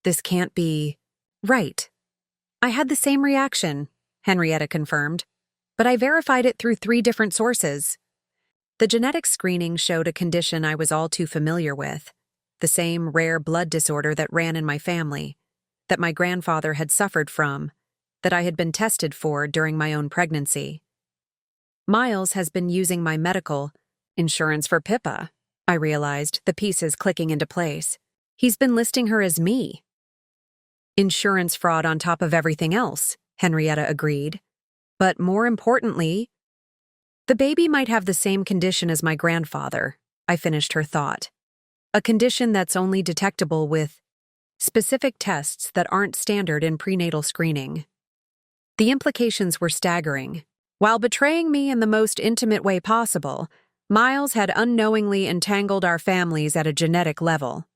"This can't be right." "I had the same reaction," Henrietta confirmed, "but I verified it through 3 different sources." The genetic screening showed a condition I was all too familiar with, the same rare blood disorder that ran in my family, that my grandfather had suffered from, that I had been tested for during my own pregnancy. Miles has been using my medical insurance for Pippa, I realized, the pieces clicking into place. He's been listing her as me. "Insurance fraud on top of everything else," Henrietta agreed. "But more importantly, the baby might have the same condition as my grandfather," I finished her thought. "A condition that's only detectable with specific tests that aren't standard in prenatal screening." The implications were staggering. While betraying me in the most intimate way possible, Miles had unknowingly entangled our families at a genetic level.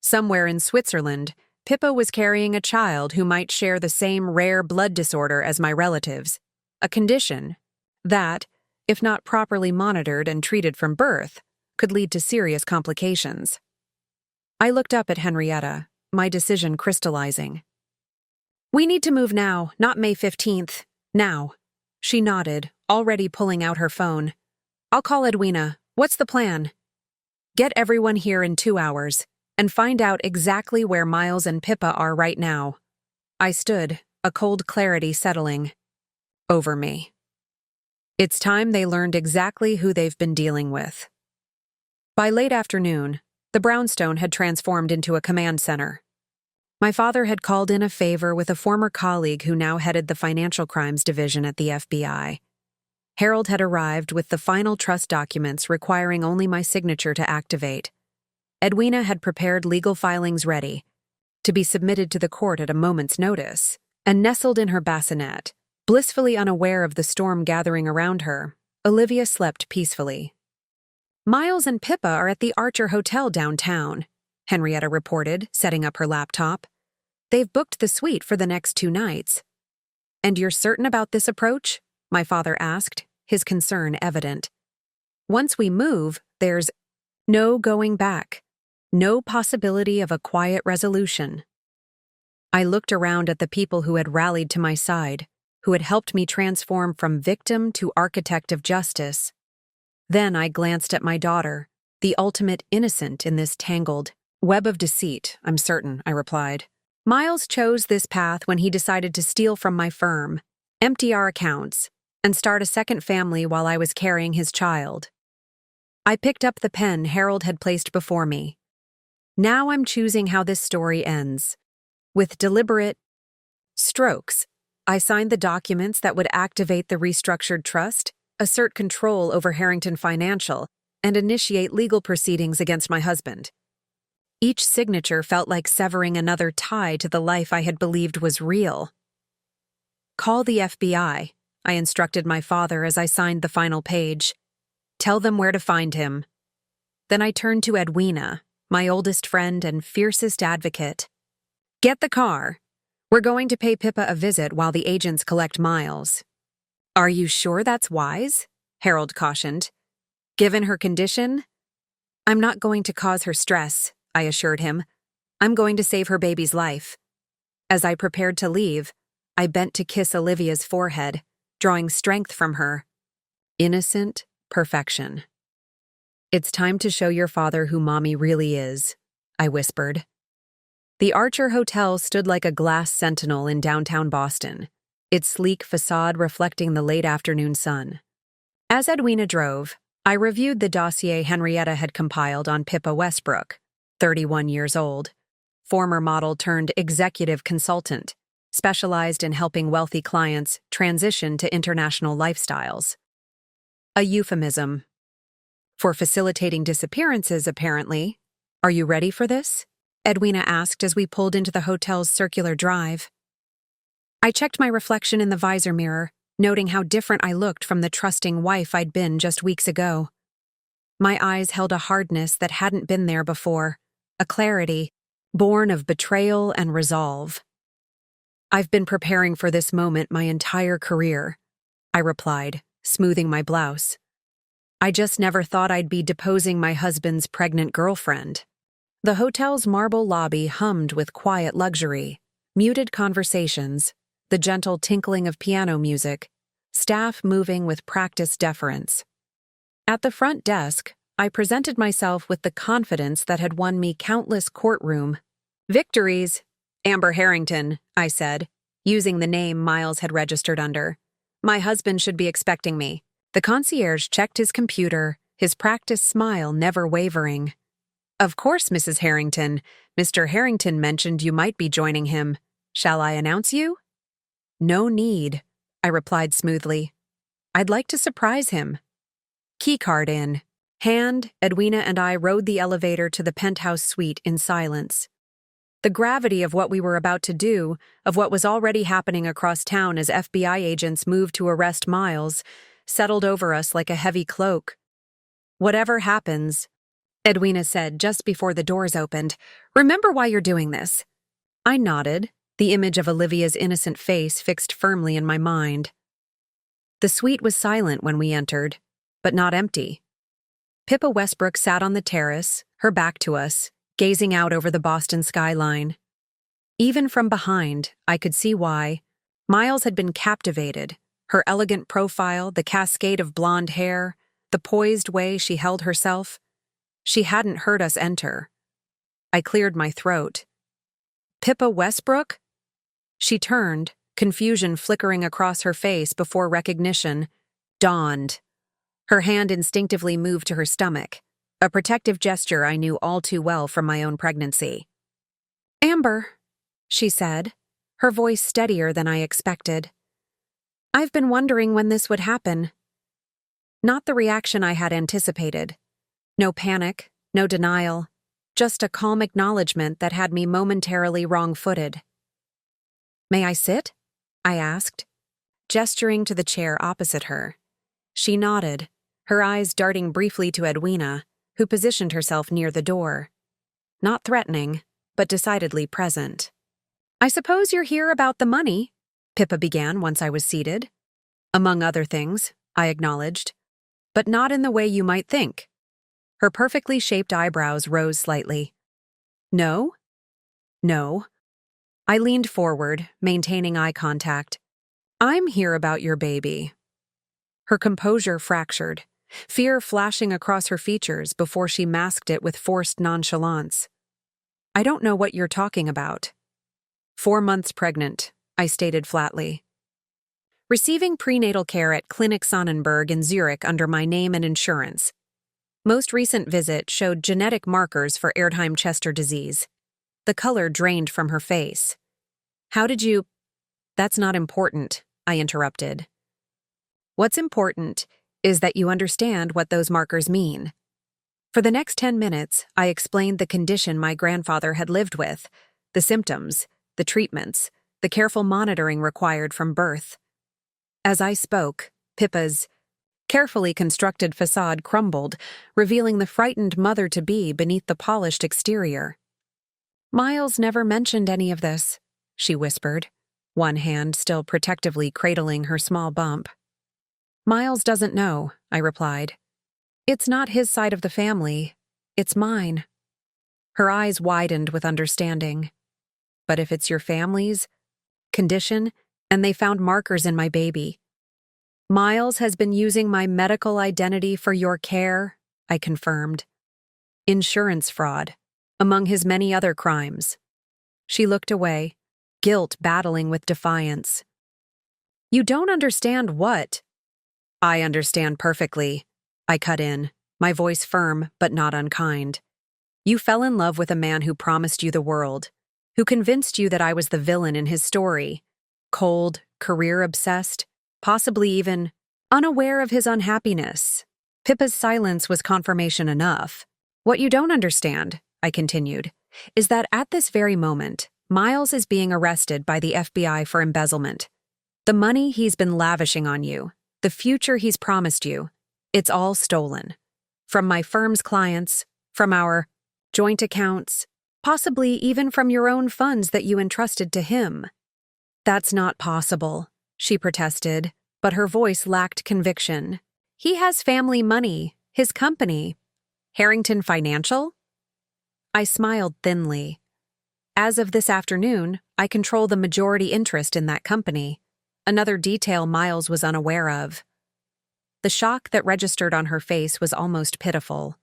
Somewhere in Switzerland, Pippa was carrying a child who might share the same rare blood disorder as my relatives, a condition that, if not properly monitored and treated from birth, could lead to serious complications. I looked up at Henrietta, my decision crystallizing. "We need to move now, not May 15th. Now." She nodded, already pulling out her phone. "I'll call Edwina. What's the plan?" "Get everyone here in 2 hours, and find out exactly where Miles and Pippa are right now." I stood, a cold clarity settling over me. It's time they learned exactly who they've been dealing with. By late afternoon, the brownstone had transformed into a command center. My father had called in a favor with a former colleague who now headed the Financial Crimes Division at the FBI. Harold had arrived with the final trust documents requiring only my signature to activate. Edwina had prepared legal filings ready, to be submitted to the court at a moment's notice, and nestled in her bassinet, blissfully unaware of the storm gathering around her, Olivia slept peacefully. "Miles and Pippa are at the Archer Hotel downtown," Henrietta reported, setting up her laptop. "They've booked the suite for the next 2 nights." "And you're certain about this approach?" my father asked, his concern evident. "Once we move, there's no going back. No possibility of a quiet resolution." I looked around at the people who had rallied to my side, who had helped me transform from victim to architect of justice. Then I glanced at my daughter, the ultimate innocent in this tangled web of deceit, I'm certain, I replied. "Miles chose this path when he decided to steal from my firm, empty our accounts, and start a second family while I was carrying his child." I picked up the pen Harold had placed before me. Now I'm choosing how this story ends. With deliberate strokes, I signed the documents that would activate the restructured trust, assert control over Harrington Financial, and initiate legal proceedings against my husband. Each signature felt like severing another tie to the life I had believed was real. "Call the FBI," I instructed my father as I signed the final page. "Tell them where to find him." Then I turned to Edwina, my oldest friend and fiercest advocate. "Get the car. We're going to pay Pippa a visit while the agents collect Miles." "Are you sure that's wise?" Harold cautioned. "Given her condition?" "I'm not going to cause her stress," I assured him. "I'm going to save her baby's life." As I prepared to leave, I bent to kiss Olivia's forehead, drawing strength from her. Innocent perfection. "It's time to show your father who Mommy really is," I whispered. The Archer Hotel stood like a glass sentinel in downtown Boston, its sleek facade reflecting the late afternoon sun. As Edwina drove, I reviewed the dossier Henrietta had compiled on Pippa Westbrook, 31 years old, former model turned executive consultant, specialized in helping wealthy clients transition to international lifestyles. A euphemism for facilitating disappearances, apparently. "Are you ready for this?" Edwina asked as we pulled into the hotel's circular drive. I checked my reflection in the visor mirror, noting how different I looked from the trusting wife I'd been just weeks ago. My eyes held a hardness that hadn't been there before, a clarity, born of betrayal and resolve. "I've been preparing for this moment my entire career," I replied, smoothing my blouse. "I just never thought I'd be deposing my husband's pregnant girlfriend." The hotel's marble lobby hummed with quiet luxury, muted conversations, the gentle tinkling of piano music, staff moving with practiced deference. At the front desk, I presented myself with the confidence that had won me countless courtroom victories. "Amber Harrington," I said, using the name Miles had registered under. "My husband should be expecting me." The concierge checked his computer, his practiced smile never wavering. "Of course, Mrs. Harrington. Mr. Harrington mentioned you might be joining him. Shall I announce you?" "No need," I replied smoothly. "I'd like to surprise him." Keycard in hand, Edwina and I rode the elevator to the penthouse suite in silence. The gravity of what we were about to do, of what was already happening across town as FBI agents moved to arrest Miles, settled over us like a heavy cloak. "Whatever happens," Edwina said just before the doors opened, "remember why you're doing this." I nodded, the image of Olivia's innocent face fixed firmly in my mind. The suite was silent when we entered, but not empty. Pippa Westbrook sat on the terrace, her back to us, gazing out over the Boston skyline. Even from behind, I could see why. Miles had been captivated. Her elegant profile, the cascade of blonde hair, the poised way she held herself. She hadn't heard us enter. I cleared my throat. Pippa Westbrook? She turned, confusion flickering across her face before recognition, dawned. Her hand instinctively moved to her stomach, a protective gesture I knew all too well from my own pregnancy. "Amber," she said, her voice steadier than I expected. "I've been wondering when this would happen." Not the reaction I had anticipated. No panic, no denial, just a calm acknowledgement that had me momentarily wrong-footed. "May I sit?" I asked, gesturing to the chair opposite her. She nodded, her eyes darting briefly to Edwina, who positioned herself near the door. Not threatening, but decidedly present. "I suppose you're here about the money," Pippa began once I was seated. "Among other things," I acknowledged, "but not in the way you might think." Her perfectly shaped eyebrows rose slightly. "No?" "No." I leaned forward, maintaining eye contact. "I'm here about your baby." Her composure fractured, fear flashing across her features before she masked it with forced nonchalance. "I don't know what you're talking about." 4 months pregnant, I stated flatly. Receiving prenatal care at Klinik Sonnenberg in Zurich under my name and insurance. Most recent visit showed genetic markers for Erdheim-Chester disease. The color drained from her face. "How did you—" "That's not important," I interrupted. "What's important is that you understand what those markers mean." For the next 10 minutes, I explained the condition my grandfather had lived with, the symptoms, the treatments, the careful monitoring required from birth. As I spoke, Pippa's carefully constructed facade crumbled, revealing the frightened mother-to-be beneath the polished exterior. "Miles never mentioned any of this," she whispered, one hand still protectively cradling her small bump. "Miles doesn't know," I replied. "It's not his side of the family, it's mine." Her eyes widened with understanding. "But if it's your family's condition, and they found markers in my baby." "Miles has been using my medical identity for your care," I confirmed. "Insurance fraud, among his many other crimes." She looked away, guilt battling with defiance. "You don't understand what?" "I understand perfectly," I cut in, my voice firm but not unkind. "You fell in love with a man who promised you the world, who convinced you that I was the villain in his story, cold, career-obsessed, possibly even unaware of his unhappiness." Pippa's silence was confirmation enough. "What you don't understand," I continued, "is that at this very moment, Miles is being arrested by the FBI for embezzlement. The money he's been lavishing on you, the future he's promised you, it's all stolen. From my firm's clients, from our joint accounts, possibly even from your own funds that you entrusted to him." "That's not possible," she protested, but her voice lacked conviction. "He has family money, his company. Harrington Financial?" I smiled thinly. "As of this afternoon, I control the majority interest in that company." Another detail Miles was unaware of. The shock that registered on her face was almost pitiful.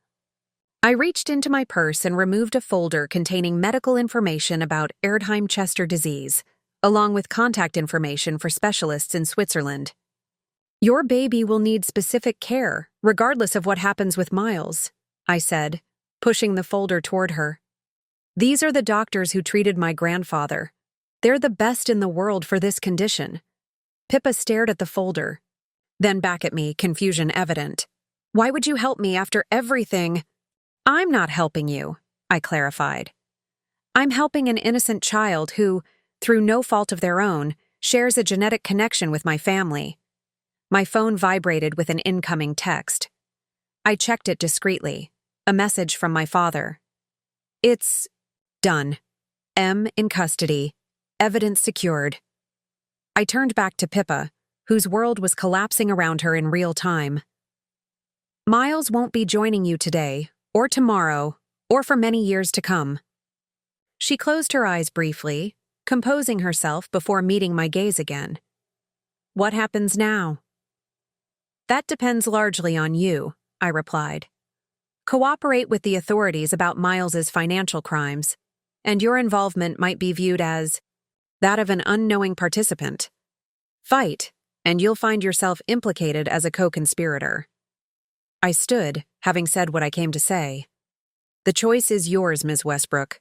I reached into my purse and removed a folder containing medical information about Erdheim-Chester disease, along with contact information for specialists in Switzerland. "Your baby will need specific care, regardless of what happens with Miles," I said, pushing the folder toward her. "These are the doctors who treated my grandfather. They're the best in the world for this condition." Pippa stared at the folder, then back at me, confusion evident. "Why would you help me after everything?" "I'm not helping you," I clarified. "I'm helping an innocent child who, through no fault of their own, shares a genetic connection with my family." My phone vibrated with an incoming text. I checked it discreetly. A message from my father. "It's done. M in custody. Evidence secured." I turned back to Pippa, whose world was collapsing around her in real time. Miles won't be joining you today, or tomorrow, or for many years to come. She closed her eyes briefly, composing herself before meeting my gaze again. What happens now? That depends largely on you, I replied. Cooperate with the authorities about Miles's financial crimes, and your involvement might be viewed as that of an unknowing participant. Fight, and you'll find yourself implicated as a co-conspirator. I stood, having said what I came to say. The choice is yours, Ms. Westbrook.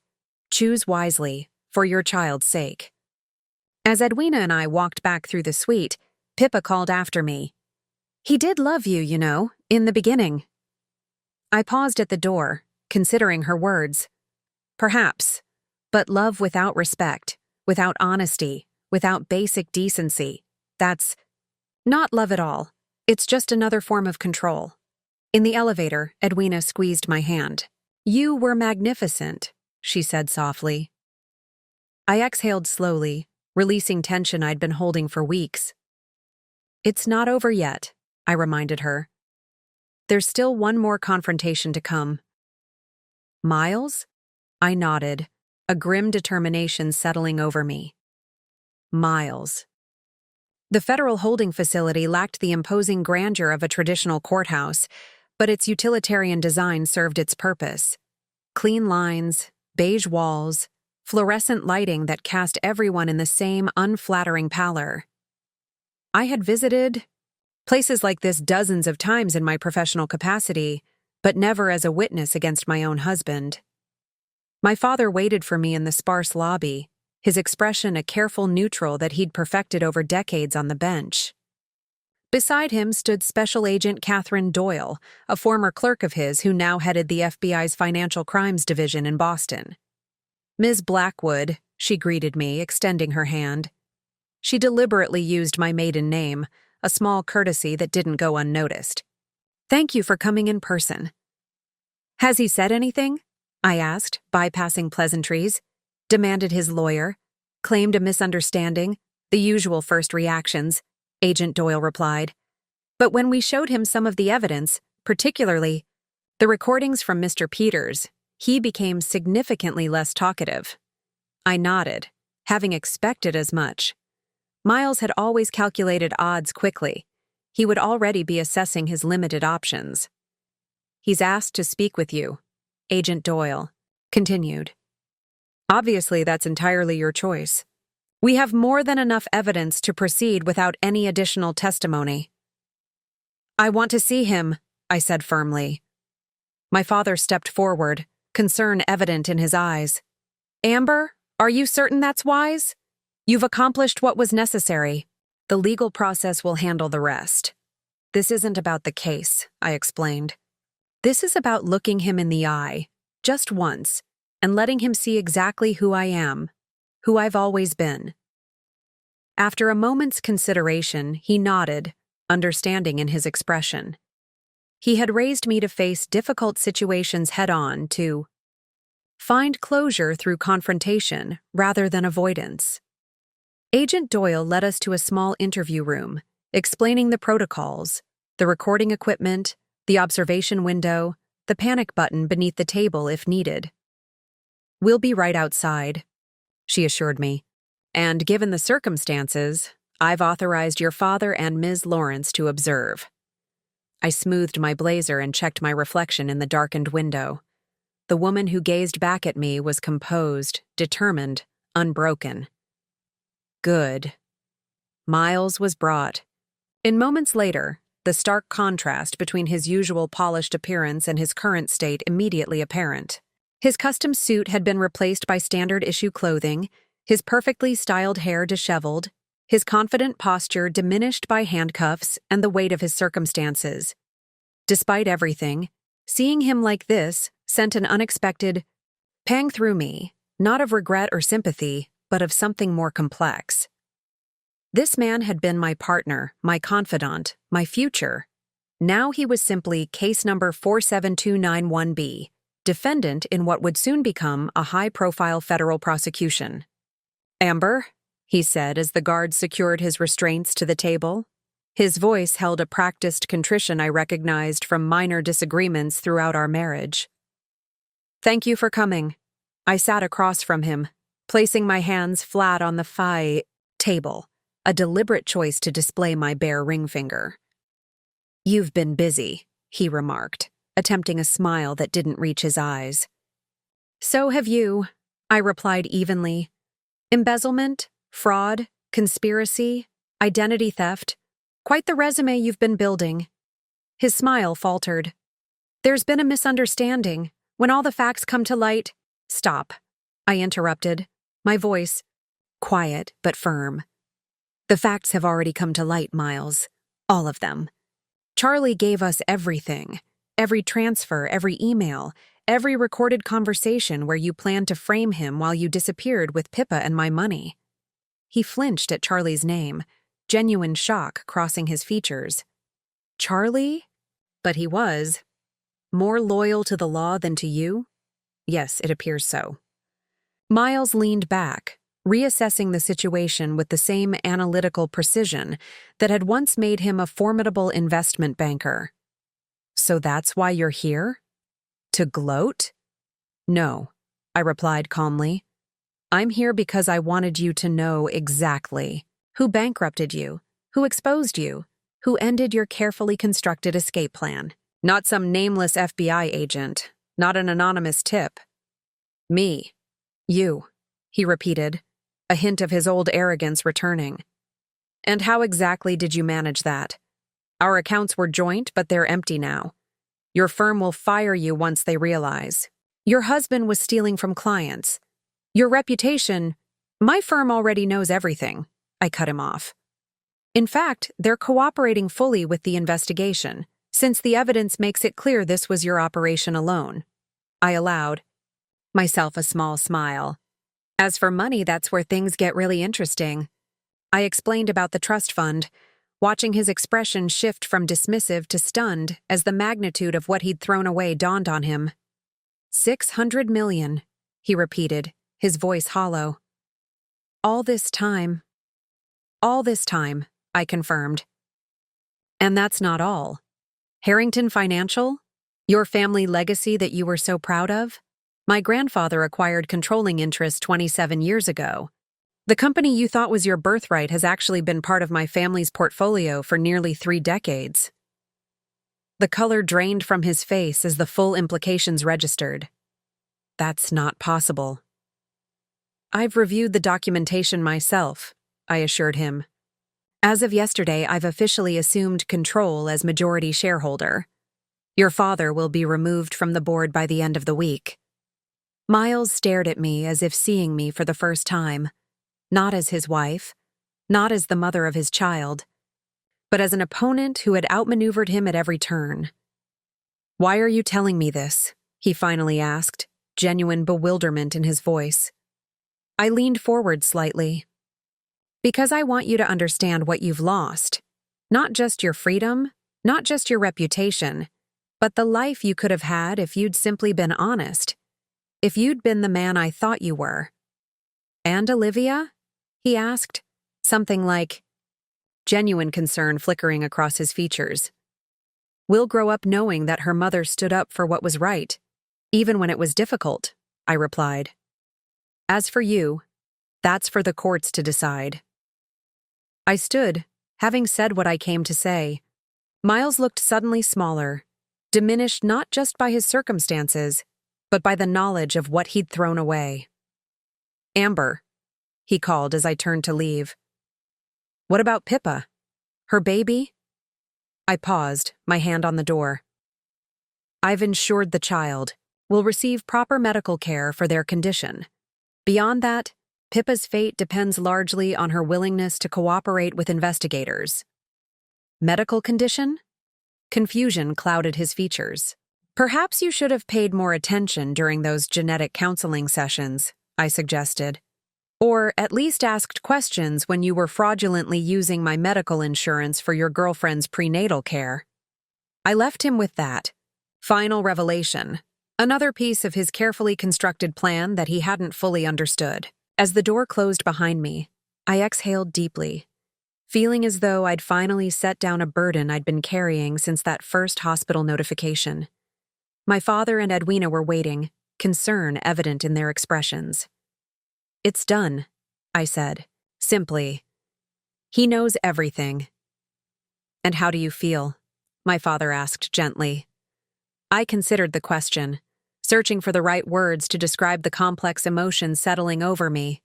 Choose wisely, for your child's sake. As Edwina and I walked back through the suite, Pippa called after me. He did love you, you know, in the beginning. I paused at the door, considering her words. Perhaps, but love without respect, without honesty, without basic decency, that's not love at all. It's just another form of control. In the elevator, Edwina squeezed my hand. You were magnificent, she said softly. I exhaled slowly, releasing tension I'd been holding for weeks. It's not over yet, I reminded her. There's still one more confrontation to come. Miles? I nodded, a grim determination settling over me. Miles. The federal holding facility lacked the imposing grandeur of a traditional courthouse, but its utilitarian design served its purpose. Clean lines, beige walls, fluorescent lighting that cast everyone in the same unflattering pallor. I had visited places like this dozens of times in my professional capacity, but never as a witness against my own husband. My father waited for me in the sparse lobby, his expression a careful neutral that he'd perfected over decades on the bench. Beside him stood Special Agent Catherine Doyle, a former clerk of his who now headed the FBI's Financial Crimes Division in Boston. Ms. Blackwood, she greeted me, extending her hand. She deliberately used my maiden name, a small courtesy that didn't go unnoticed. Thank you for coming in person. Has he said anything? I asked, bypassing pleasantries. Demanded his lawyer. Claimed a misunderstanding. The usual first reactions, Agent Doyle replied. But when we showed him some of the evidence, particularly the recordings from Mr. Peters, he became significantly less talkative. I nodded, having expected as much. Miles had always calculated odds quickly. He would already be assessing his limited options. He's asked to speak with you, Agent Doyle continued. Obviously, that's entirely your choice. We have more than enough evidence to proceed without any additional testimony. I want to see him, I said firmly. My father stepped forward, concern evident in his eyes. Amber, are you certain that's wise? You've accomplished what was necessary. The legal process will handle the rest. This isn't about the case, I explained. This is about looking him in the eye, just once, and letting him see exactly who I am, who I've always been. After a moment's consideration, he nodded, understanding in his expression. He had raised me to face difficult situations head-on, to find closure through confrontation rather than avoidance. Agent Doyle led us to a small interview room, explaining the protocols, the recording equipment, the observation window, the panic button beneath the table if needed. We'll be right outside, she assured me. And given the circumstances, I've authorized your father and Ms. Lawrence to observe. I smoothed my blazer and checked my reflection in the darkened window. The woman who gazed back at me was composed, determined, unbroken. Good. Miles was brought. In moments later, the stark contrast between his usual polished appearance and his current state immediately apparent. His custom suit had been replaced by standard-issue clothing, his perfectly styled hair disheveled, his confident posture diminished by handcuffs and the weight of his circumstances. Despite everything, seeing him like this sent an unexpected pang through me, not of regret or sympathy, but of something more complex. This man had been my partner, my confidant, my future. Now he was simply case number 47291B, defendant in what would soon become a high-profile federal prosecution. Amber, he said as the guard secured his restraints to the table, His voice held a practiced contrition I recognized from minor disagreements throughout our marriage. "Thank you for coming." I sat across from him, placing my hands flat on the table, a deliberate choice to display my bare ring finger. "You've been busy," he remarked, attempting a smile that didn't reach his eyes. "So have you," I replied evenly. "Embezzlement, fraud, conspiracy, identity theft. Quite the resume you've been building." His smile faltered. "There's been a misunderstanding. When all the facts come to light—" "Stop," I interrupted, my voice quiet but firm. "The facts have already come to light, Miles. All of them. Charlie gave us everything. Every transfer, every email, every recorded conversation where you planned to frame him while you disappeared with Pippa and my money." He flinched at Charlie's name, genuine shock crossing his features. "Charlie? But he was more loyal to the law than to you?" "Yes, it appears so." Miles leaned back, reassessing the situation with the same analytical precision that had once made him a formidable investment banker. "So that's why you're here? To gloat?" "No," I replied calmly. "I'm here because I wanted you to know exactly who bankrupted you, who exposed you, who ended your carefully constructed escape plan. Not some nameless FBI agent, not an anonymous tip. Me. You," he repeated, a hint of his old arrogance returning. "And how exactly did you manage that? Our accounts were joint, but they're empty now. Your firm will fire you once they realize. Your husband was stealing from clients. Your reputation— My firm already knows everything," I cut him off. "In fact, they're cooperating fully with the investigation, since the evidence makes it clear this was your operation alone." I allowed myself a small smile. "As for money, that's where things get really interesting." I explained about the trust fund, watching his expression shift from dismissive to stunned as the magnitude of what he'd thrown away dawned on him. $600 million, he repeated, his voice hollow. All this time, I confirmed. "And that's not all. Harrington Financial? Your family legacy that you were so proud of? My grandfather acquired controlling interest 27 years ago. The company you thought was your birthright has actually been part of my family's portfolio for nearly 3 decades." The color drained from his face as the full implications registered. "That's not possible." "I've reviewed the documentation myself," I assured him. "As of yesterday, I've officially assumed control as majority shareholder. Your father will be removed from the board by the end of the week." Miles stared at me as if seeing me for the first time, not as his wife, not as the mother of his child, but as an opponent who had outmaneuvered him at every turn. "Why are you telling me this?" he finally asked, genuine bewilderment in his voice. I leaned forward slightly. "Because I want you to understand what you've lost. Not just your freedom, not just your reputation, but the life you could have had if you'd simply been honest. If you'd been the man I thought you were." "And Olivia?" he asked, something like genuine concern flickering across his features. "Will grow up knowing that her mother stood up for what was right, even when it was difficult," I replied. "As for you, that's for the courts to decide." I stood, having said what I came to say. Miles looked suddenly smaller, diminished not just by his circumstances, but by the knowledge of what he'd thrown away. "Amber," he called as I turned to leave. "What about Pippa? Her baby?" I paused, my hand on the door. "I've insured the child. Will receive proper medical care for their condition. Beyond that, Pippa's fate depends largely on her willingness to cooperate with investigators." "Medical condition?" Confusion clouded his features. "Perhaps you should have paid more attention during those genetic counseling sessions," I suggested. "Or at least asked questions when you were fraudulently using my medical insurance for your girlfriend's prenatal care." I left him with that final revelation, another piece of his carefully constructed plan that he hadn't fully understood. As the door closed behind me, I exhaled deeply, feeling as though I'd finally set down a burden I'd been carrying since that first hospital notification. My father and Edwina were waiting, concern evident in their expressions. "It's done," I said, simply. "He knows everything." "And how do you feel?" my father asked gently. I considered the question, searching for the right words to describe the complex emotion settling over me.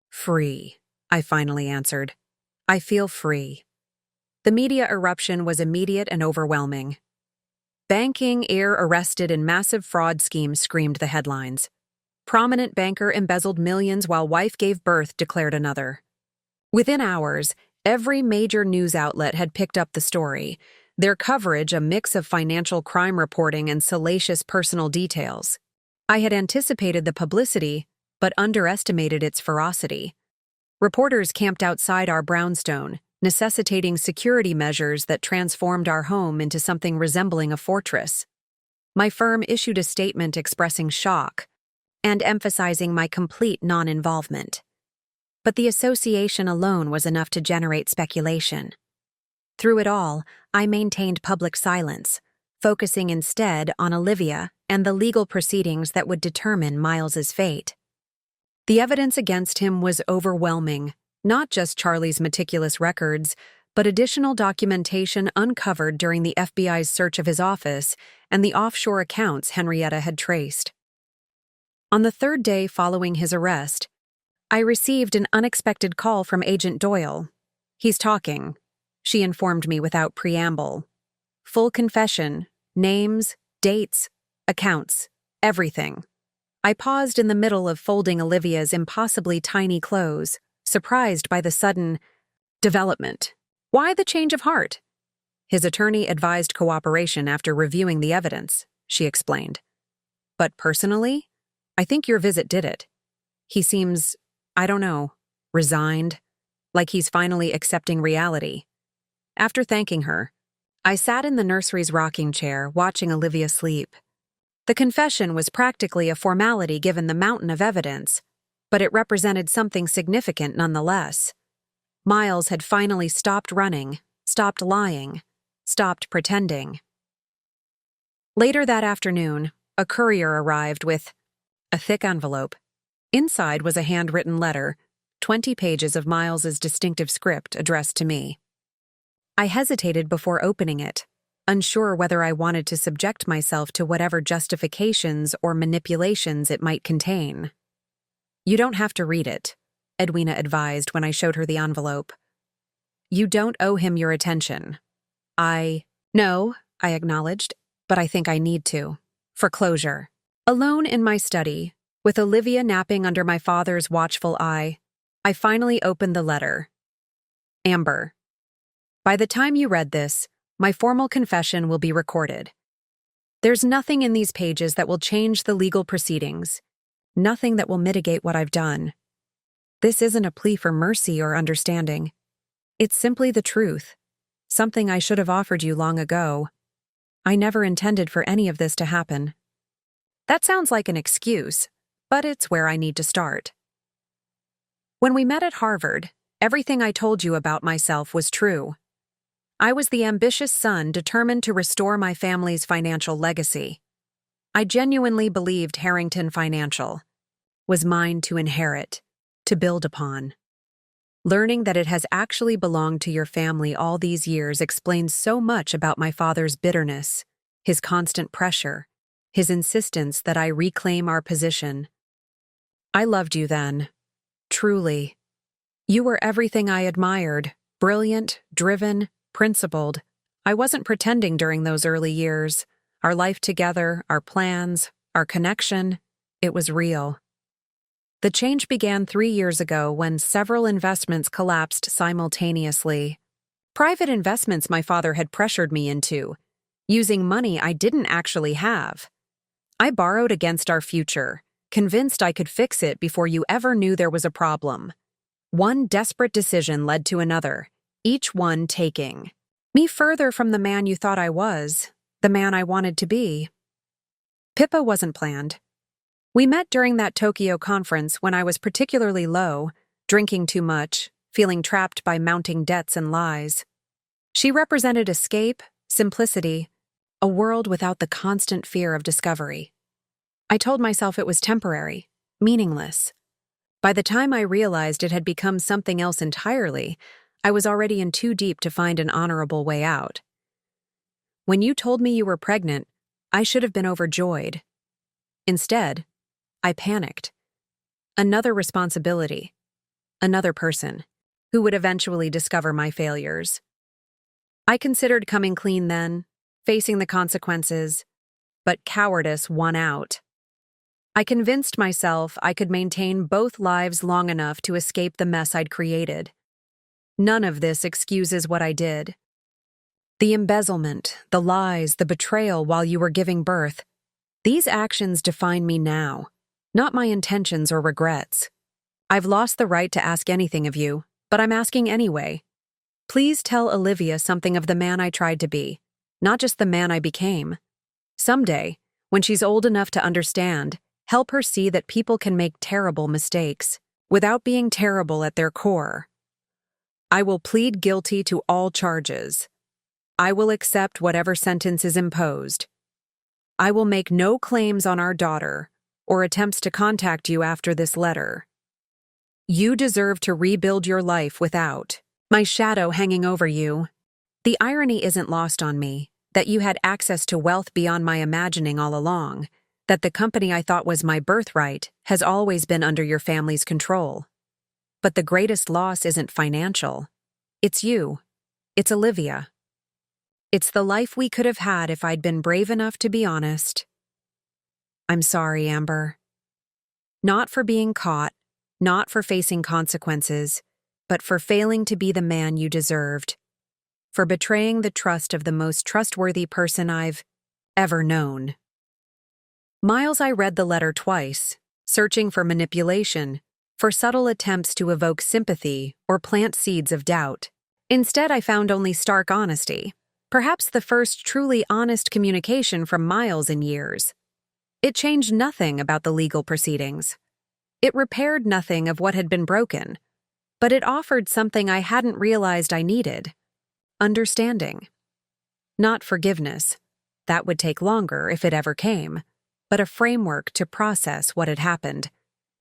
"Free," I finally answered. "I feel free." The media eruption was immediate and overwhelming. "Banking heir arrested in massive fraud scheme," screamed the headlines. "Prominent banker embezzled millions while wife gave birth," declared another. Within hours, every major news outlet had picked up the story, their coverage a mix of financial crime reporting and salacious personal details. I had anticipated the publicity, but underestimated its ferocity. Reporters camped outside our brownstone, necessitating security measures that transformed our home into something resembling a fortress. My firm issued a statement expressing shock and emphasizing my complete non-involvement. But the association alone was enough to generate speculation. Through it all, I maintained public silence, focusing instead on Olivia and the legal proceedings that would determine Miles's fate. The evidence against him was overwhelming, not just Charlie's meticulous records, but additional documentation uncovered during the FBI's search of his office and the offshore accounts Henrietta had traced. On the third day following his arrest, I received an unexpected call from Agent Doyle. "He's talking," she informed me without preamble. Full confession, names, dates, accounts, everything. I paused in the middle of folding Olivia's impossibly tiny clothes, surprised by the sudden development. "Why the change of heart?" "His attorney advised cooperation after reviewing the evidence," she explained. "But personally, I think your visit did it. He seems, I don't know, resigned, like he's finally accepting reality." After thanking her, I sat in the nursery's rocking chair, watching Olivia sleep. The confession was practically a formality given the mountain of evidence, but it represented something significant nonetheless. Miles had finally stopped running, stopped lying, stopped pretending. Later that afternoon, a courier arrived with a thick envelope. Inside was a handwritten letter, 20 pages of Miles's distinctive script addressed to me. I hesitated before opening it, unsure whether I wanted to subject myself to whatever justifications or manipulations it might contain. "You don't have to read it," Edwina advised when I showed her the envelope. "You don't owe him your attention." No, I acknowledged, but I think I need to. For closure. Alone in my study, with Olivia napping under my father's watchful eye, I finally opened the letter. "Amber, by the time you read this, my formal confession will be recorded. There's nothing in these pages that will change the legal proceedings, nothing that will mitigate what I've done. This isn't a plea for mercy or understanding. It's simply the truth, something I should have offered you long ago. I never intended for any of this to happen." That sounds like an excuse, but it's where I need to start. When we met at Harvard, everything I told you about myself was true. I was the ambitious son determined to restore my family's financial legacy. I genuinely believed Harrington Financial was mine to inherit, to build upon. Learning that it has actually belonged to your family all these years explains so much about my father's bitterness, his constant pressure, his insistence that I reclaim our position. I loved you then, truly. You were everything I admired, brilliant, driven, principled. I wasn't pretending during those early years. Our life together, our plans, our connection, it was real. The change began 3 years ago when several investments collapsed simultaneously. Private investments my father had pressured me into, using money I didn't actually have. I borrowed against our future, convinced I could fix it before you ever knew there was a problem. One desperate decision led to another, each one taking me further from the man you thought I was, the man I wanted to be. Pippa wasn't planned. We met during that Tokyo conference when I was particularly low, drinking too much, feeling trapped by mounting debts and lies. She represented escape, simplicity, a world without the constant fear of discovery. I told myself it was temporary, meaningless. By the time I realized it had become something else entirely, I was already in too deep to find an honorable way out. When you told me you were pregnant, I should have been overjoyed. Instead, I panicked. Another responsibility. Another person, who would eventually discover my failures. I considered coming clean then, facing the consequences, but cowardice won out. I convinced myself I could maintain both lives long enough to escape the mess I'd created. None of this excuses what I did. The embezzlement, the lies, the betrayal while you were giving birth, these actions define me now, not my intentions or regrets. I've lost the right to ask anything of you, but I'm asking anyway. Please tell Olivia something of the man I tried to be, not just the man I became. Someday, when she's old enough to understand, help her see that people can make terrible mistakes without being terrible at their core. I will plead guilty to all charges. I will accept whatever sentence is imposed. I will make no claims on our daughter or attempts to contact you after this letter. You deserve to rebuild your life without my shadow hanging over you. The irony isn't lost on me that you had access to wealth beyond my imagining all along, that the company I thought was my birthright has always been under your family's control. But the greatest loss isn't financial. It's you. It's Olivia. It's the life we could have had if I'd been brave enough to be honest. I'm sorry, Amber. Not for being caught, not for facing consequences, but for failing to be the man you deserved. For betraying the trust of the most trustworthy person I've ever known. Miles, I read the letter twice, searching for manipulation, for subtle attempts to evoke sympathy or plant seeds of doubt. Instead, I found only stark honesty, perhaps the first truly honest communication from Miles in years. It changed nothing about the legal proceedings. It repaired nothing of what had been broken, but it offered something I hadn't realized I needed. Understanding. Not forgiveness. That would take longer if it ever came, but a framework to process what had happened,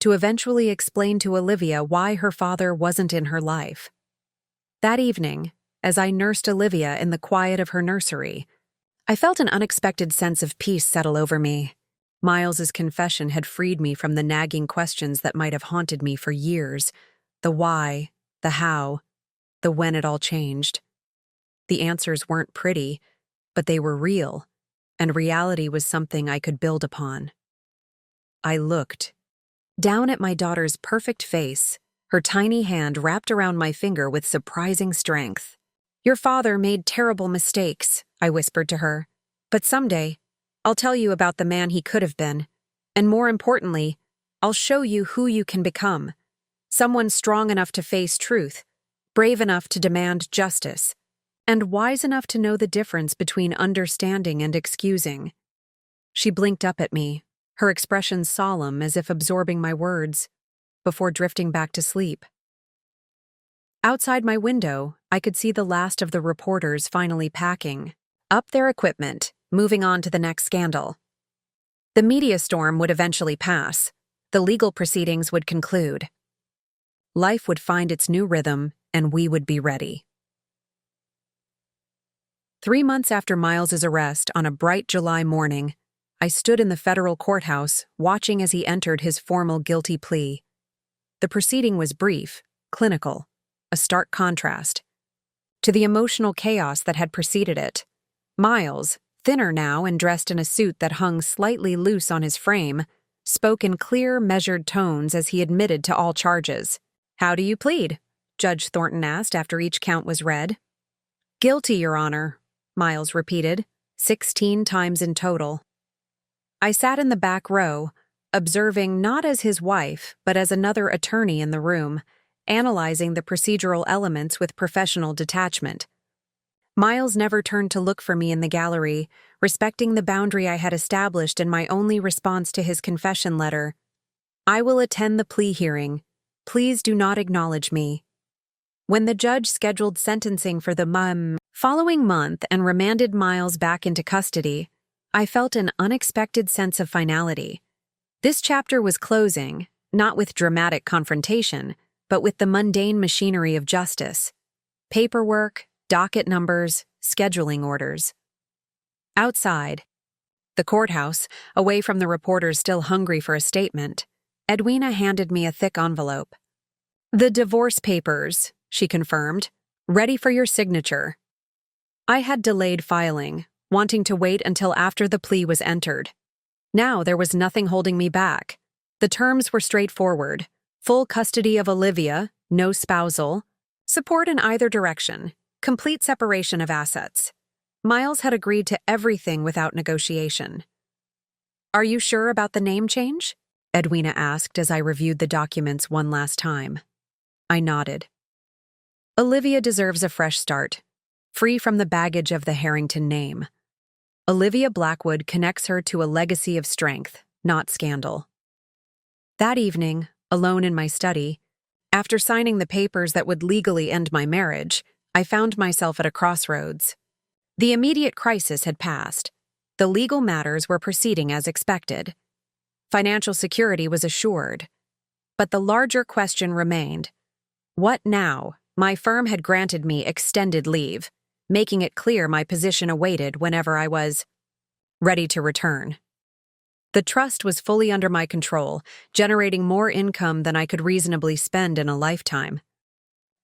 to eventually explain to Olivia why her father wasn't in her life. That evening, as I nursed Olivia in the quiet of her nursery, I felt an unexpected sense of peace settle over me. Miles's confession had freed me from the nagging questions that might have haunted me for years. The why, the how, the when it all changed. The answers weren't pretty, but they were real, and reality was something I could build upon. I looked down at my daughter's perfect face, her tiny hand wrapped around my finger with surprising strength. Your father made terrible mistakes, I whispered to her, but someday, I'll tell you about the man he could have been, and more importantly, I'll show you who you can become. Someone strong enough to face truth, brave enough to demand justice, and wise enough to know the difference between understanding and excusing. She blinked up at me, her expression solemn as if absorbing my words, before drifting back to sleep. Outside my window, I could see the last of the reporters finally packing up their equipment, moving on to the next scandal. The media storm would eventually pass. The legal proceedings would conclude. Life would find its new rhythm, and we would be ready. 3 months after Miles's arrest, on a bright July morning, I stood in the federal courthouse, watching as he entered his formal guilty plea. The proceeding was brief, clinical, a stark contrast to the emotional chaos that had preceded it. Miles, thinner now and dressed in a suit that hung slightly loose on his frame, spoke in clear, measured tones as he admitted to all charges. How do you plead? Judge Thornton asked after each count was read. Guilty, Your Honor, Miles repeated, 16 times in total. I sat in the back row, observing not as his wife, but as another attorney in the room, analyzing the procedural elements with professional detachment. Miles never turned to look for me in the gallery, respecting the boundary I had established in my only response to his confession letter. I will attend the plea hearing. Please do not acknowledge me. When the judge scheduled sentencing for the following month and remanded Miles back into custody, I felt an unexpected sense of finality. This chapter was closing, not with dramatic confrontation, but with the mundane machinery of justice. Paperwork, docket numbers, scheduling orders. Outside, the courthouse, away from the reporters still hungry for a statement, Edwina handed me a thick envelope. "The divorce papers," she confirmed, "ready for your signature." I had delayed filing, wanting to wait until after the plea was entered. Now there was nothing holding me back. The terms were straightforward: full custody of Olivia, no spousal, support in either direction, complete separation of assets. Miles had agreed to everything without negotiation. "Are you sure about the name change?" Edwina asked as I reviewed the documents one last time. I nodded. Olivia deserves a fresh start, free from the baggage of the Harrington name. Olivia Blackwood connects her to a legacy of strength, not scandal. That evening, alone in my study, after signing the papers that would legally end my marriage, I found myself at a crossroads. The immediate crisis had passed. The legal matters were proceeding as expected. Financial security was assured. But the larger question remained: what now? My firm had granted me extended leave, making it clear my position awaited whenever I was ready to return. The trust was fully under my control, generating more income than I could reasonably spend in a lifetime.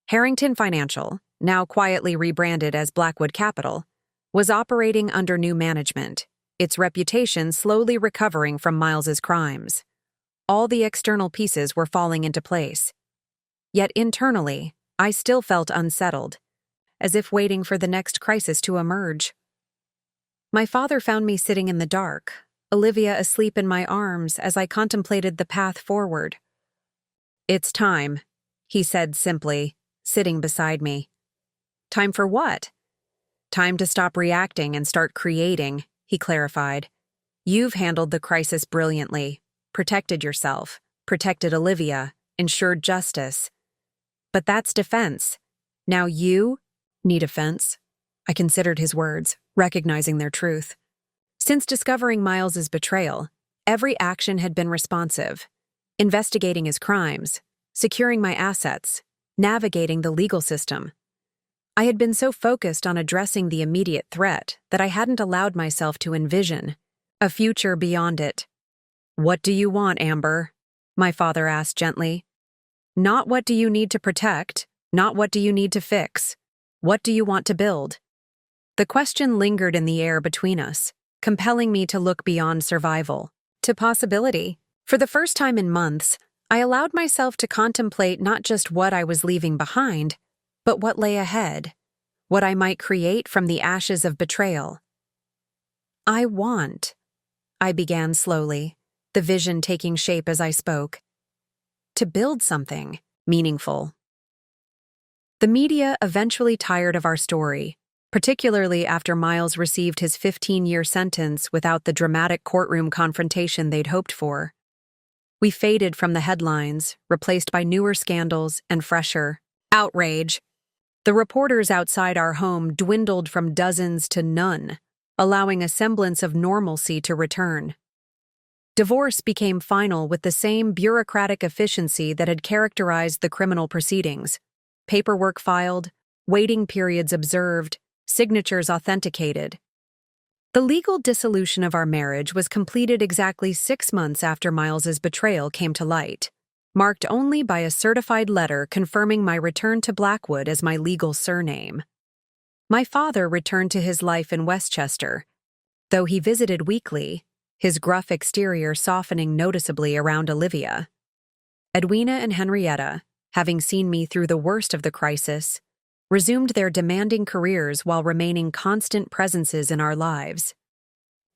Harrington Financial, now quietly rebranded as Blackwood Capital, was operating under new management, its reputation slowly recovering from Miles's crimes. All the external pieces were falling into place. Yet internally, I still felt unsettled, as if waiting for the next crisis to emerge. My father found me sitting in the dark, Olivia asleep in my arms as I contemplated the path forward. "It's time," he said simply, sitting beside me. "Time for what?" "Time to stop reacting and start creating," he clarified. "You've handled the crisis brilliantly, protected yourself, protected Olivia, ensured justice. But that's defense. Now you need offense." I considered his words, recognizing their truth. Since discovering Miles's betrayal, every action had been responsive: investigating his crimes, securing my assets, navigating the legal system. I had been so focused on addressing the immediate threat that I hadn't allowed myself to envision a future beyond it. "What do you want, Amber?" my father asked gently. "Not what do you need to protect, not what do you need to fix. What do you want to build?" The question lingered in the air between us, compelling me to look beyond survival to possibility. For the first time in months, I allowed myself to contemplate not just what I was leaving behind, but what lay ahead, what I might create from the ashes of betrayal. I began slowly, the vision taking shape as I spoke, to build something meaningful. The media eventually tired of our story, particularly after Miles received his 15-year sentence without the dramatic courtroom confrontation they'd hoped for. We faded from the headlines, replaced by newer scandals and fresher outrage. The reporters outside our home dwindled from dozens to none, allowing a semblance of normalcy to return. Divorce became final with the same bureaucratic efficiency that had characterized the criminal proceedings: paperwork filed, waiting periods observed, signatures authenticated. The legal dissolution of our marriage was completed exactly 6 months after Miles's betrayal came to light, marked only by a certified letter confirming my return to Blackwood as my legal surname. My father returned to his life in Westchester, though he visited weekly, his gruff exterior softening noticeably around Olivia. Edwina and Henrietta, having seen me through the worst of the crisis, resumed their demanding careers while remaining constant presences in our lives.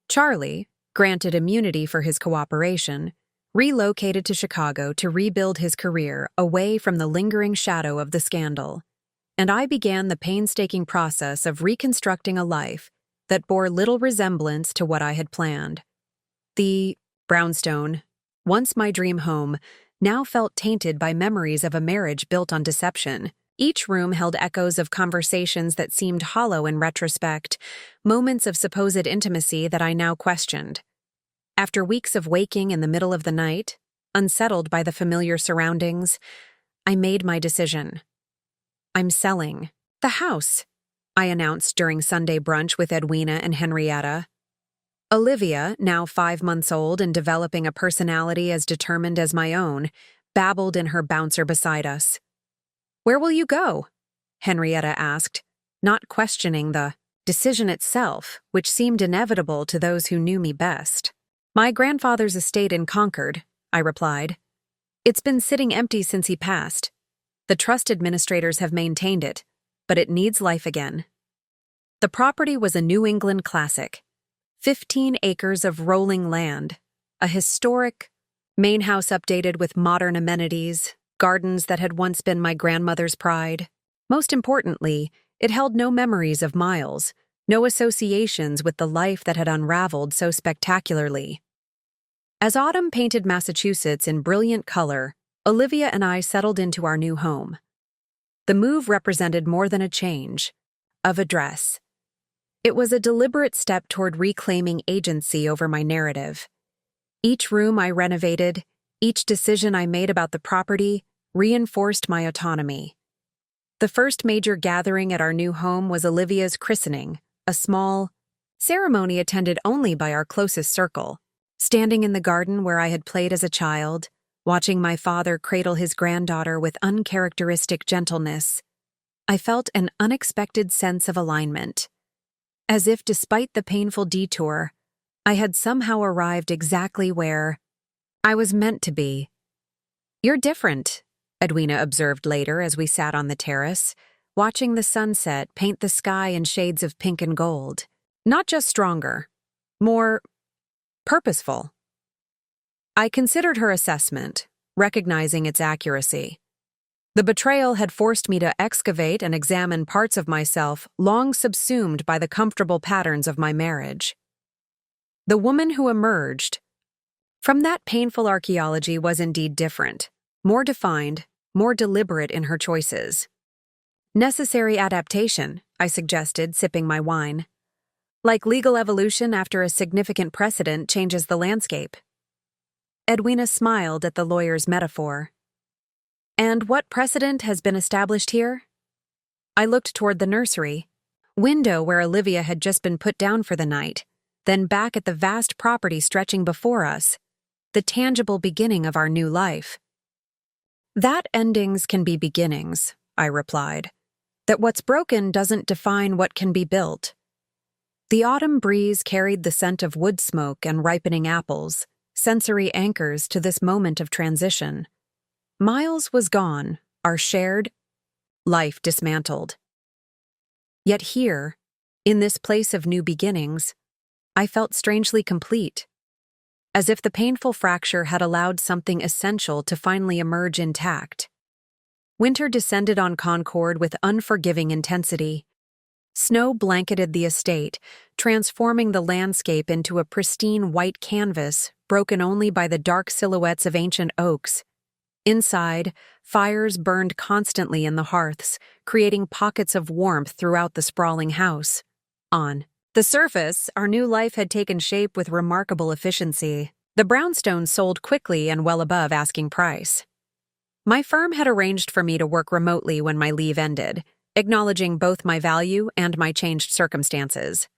Charlie, granted immunity for his cooperation, relocated to Chicago to rebuild his career away from the lingering shadow of the scandal, and I began the painstaking process of reconstructing a life that bore little resemblance to what I had planned. The brownstone, once my dream home, now felt tainted by memories of a marriage built on deception, Each room held echoes of conversations that seemed hollow in retrospect, moments of supposed intimacy that I now questioned. After weeks of waking in the middle of the night, unsettled by the familiar surroundings, I made my decision. I'm selling the house, I announced during Sunday brunch with Edwina and Henrietta. Olivia, now 5 months old and developing a personality as determined as my own, babbled in her bouncer beside us. "Where will you go?" Henrietta asked, not questioning the decision itself, which seemed inevitable to those who knew me best. "My grandfather's estate in Concord," I replied. "It's been sitting empty since he passed. The trust administrators have maintained it, but it needs life again." The property was a New England classic. 15 acres of rolling land, a historic main house updated with modern amenities, gardens that had once been my grandmother's pride. Most importantly, it held no memories of Miles, no associations with the life that had unraveled so spectacularly. As autumn painted Massachusetts in brilliant color, Olivia and I settled into our new home. The move represented more than a change of address. It was a deliberate step toward reclaiming agency over my narrative. Each room I renovated, each decision I made about the property, reinforced my autonomy. The first major gathering at our new home was Olivia's christening, a small ceremony attended only by our closest circle. Standing in the garden where I had played as a child, watching my father cradle his granddaughter with uncharacteristic gentleness, I felt an unexpected sense of alignment. As if despite the painful detour, I had somehow arrived exactly where I was meant to be. "You're different," Edwina observed later as we sat on the terrace, watching the sunset paint the sky in shades of pink and gold. "Not just stronger, more purposeful." I considered her assessment, recognizing its accuracy. The betrayal had forced me to excavate and examine parts of myself long subsumed by the comfortable patterns of my marriage. The woman who emerged from that painful archaeology was indeed different, more defined, more deliberate in her choices. "Necessary adaptation," I suggested, sipping my wine. "Like legal evolution after a significant precedent changes the landscape." Edwina smiled at the lawyer's metaphor. "And what precedent has been established here?" I looked toward the nursery, window where Olivia had just been put down for the night, then back at the vast property stretching before us, the tangible beginning of our new life. "That endings can be beginnings," I replied. "That what's broken doesn't define what can be built." The autumn breeze carried the scent of wood smoke and ripening apples, sensory anchors to this moment of transition. Miles was gone, our shared life dismantled. Yet here, in this place of new beginnings, I felt strangely complete, as if the painful fracture had allowed something essential to finally emerge intact. Winter descended on Concord with unforgiving intensity. Snow blanketed the estate, transforming the landscape into a pristine white canvas broken only by the dark silhouettes of ancient oaks. Inside, fires burned constantly in the hearths, creating pockets of warmth throughout the sprawling house. On the surface, our new life had taken shape with remarkable efficiency. The brownstones sold quickly and well above asking price. My firm had arranged for me to work remotely when my leave ended, acknowledging both my value and my changed circumstances.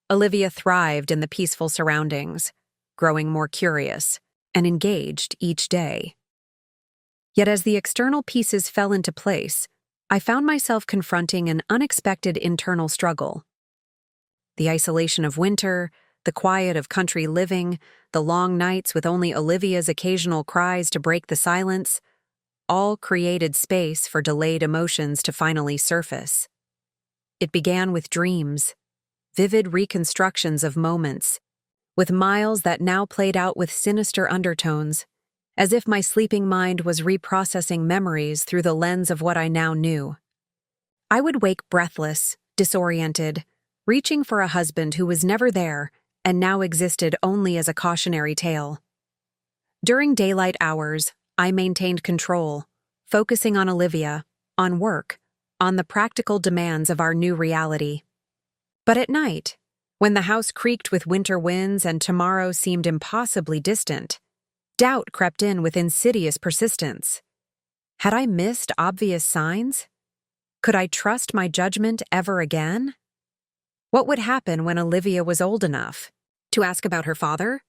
Olivia thrived in the peaceful surroundings, growing more curious and engaged each day. Yet as the external pieces fell into place, I found myself confronting an unexpected internal struggle. The isolation of winter, the quiet of country living, the long nights with only Olivia's occasional cries to break the silence, all created space for delayed emotions to finally surface. It began with dreams, vivid reconstructions of moments, with Miles that now played out with sinister undertones, as if my sleeping mind was reprocessing memories through the lens of what I now knew. I would wake breathless, disoriented, reaching for a husband who was never there and now existed only as a cautionary tale. During daylight hours, I maintained control, focusing on Olivia, on work, on the practical demands of our new reality. But at night, when the house creaked with winter winds and tomorrow seemed impossibly distant, doubt crept in with insidious persistence. Had I missed obvious signs? Could I trust my judgment ever again? What would happen when Olivia was old enough? To ask about her father?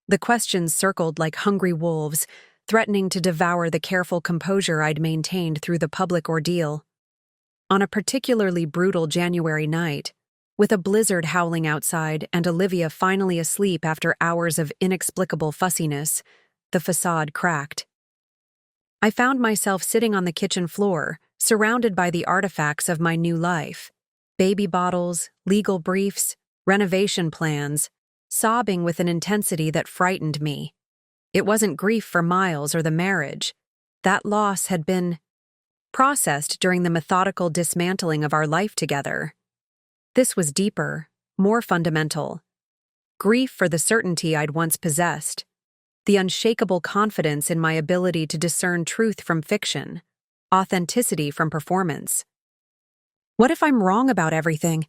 The questions circled like hungry wolves, threatening to devour the careful composure I'd maintained through the public ordeal. On a particularly brutal January night, with a blizzard howling outside and Olivia finally asleep after hours of inexplicable fussiness, the facade cracked. I found myself sitting on the kitchen floor, surrounded by the artifacts of my new life: baby bottles, legal briefs, renovation plans, sobbing with an intensity that frightened me. It wasn't grief for Miles or the marriage. That loss had been processed during the methodical dismantling of our life together. This was deeper, more fundamental. Grief for the certainty I'd once possessed, the unshakable confidence in my ability to discern truth from fiction, authenticity from performance. What if I'm wrong about everything?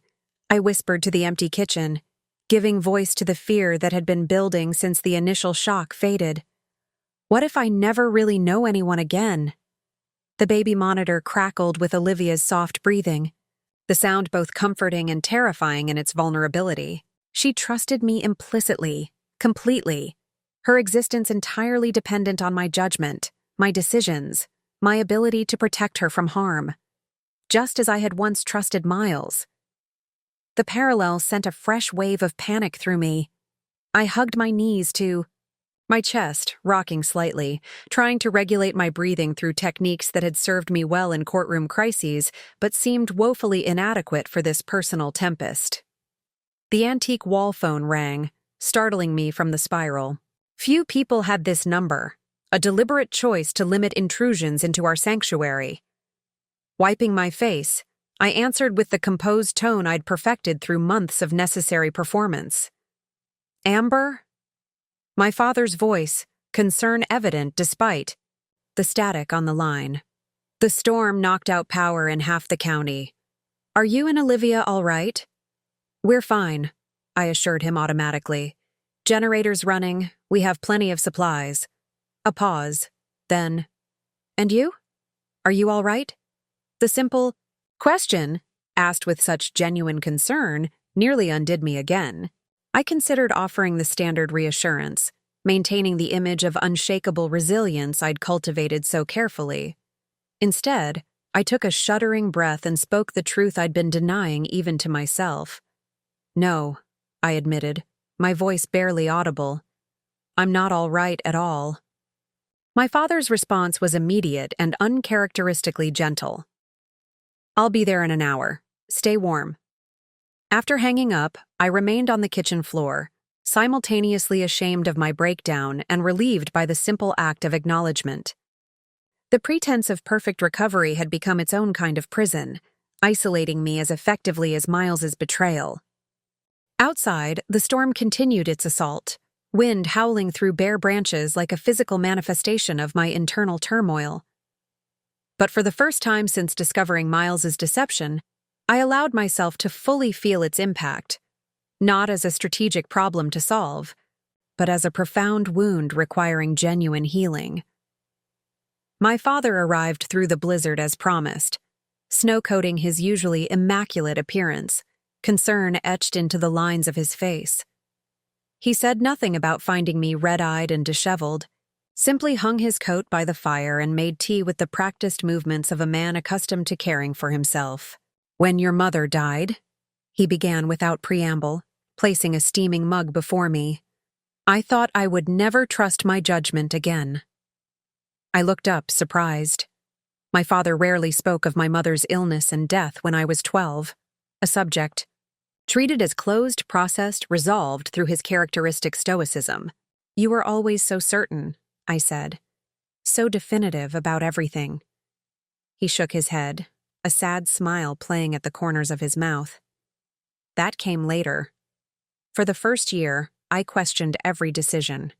I whispered to the empty kitchen, giving voice to the fear that had been building since the initial shock faded. What if I never really know anyone again? The baby monitor crackled with Olivia's soft breathing, the sound both comforting and terrifying in its vulnerability. She trusted me implicitly, completely, her existence entirely dependent on my judgment, my decisions, my ability to protect her from harm, just as I had once trusted Miles. The parallel sent a fresh wave of panic through me. I hugged my knees to my chest, rocking slightly, trying to regulate my breathing through techniques that had served me well in courtroom crises but seemed woefully inadequate for this personal tempest. The antique wall phone rang, startling me from the spiral. Few people had this number, a deliberate choice to limit intrusions into our sanctuary. Wiping my face, I answered with the composed tone I'd perfected through months of necessary performance. Amber? My father's voice, concern evident despite the static on the line. The storm knocked out power in half the county. Are you and Olivia all right? We're fine, I assured him automatically. Generators running, we have plenty of supplies. A pause, then, and you? Are you all right? The simple question, asked with such genuine concern, nearly undid me again. I considered offering the standard reassurance, maintaining the image of unshakable resilience I'd cultivated so carefully. Instead, I took a shuddering breath and spoke the truth I'd been denying even to myself. No, I admitted, my voice barely audible. I'm not all right at all. My father's response was immediate and uncharacteristically gentle. I'll be there in an hour. Stay warm. After hanging up, I remained on the kitchen floor, simultaneously ashamed of my breakdown and relieved by the simple act of acknowledgement. The pretense of perfect recovery had become its own kind of prison, isolating me as effectively as Miles's betrayal. Outside, the storm continued its assault, wind howling through bare branches like a physical manifestation of my internal turmoil. But for the first time since discovering Miles's deception, I allowed myself to fully feel its impact, not as a strategic problem to solve, but as a profound wound requiring genuine healing. My father arrived through the blizzard as promised, snow-coating his usually immaculate appearance, concern etched into the lines of his face. He said nothing about finding me red-eyed and disheveled, simply hung his coat by the fire and made tea with the practiced movements of a man accustomed to caring for himself. When your mother died, he began without preamble, placing a steaming mug before me. I thought I would never trust my judgment again. I looked up, surprised. My father rarely spoke of my mother's illness and death when I was 12, a subject treated as closed, processed, resolved through his characteristic stoicism. You were always so certain, I said, so definitive about everything. He shook his head, a sad smile playing at the corners of his mouth. That came later. For the first year, I questioned every decision.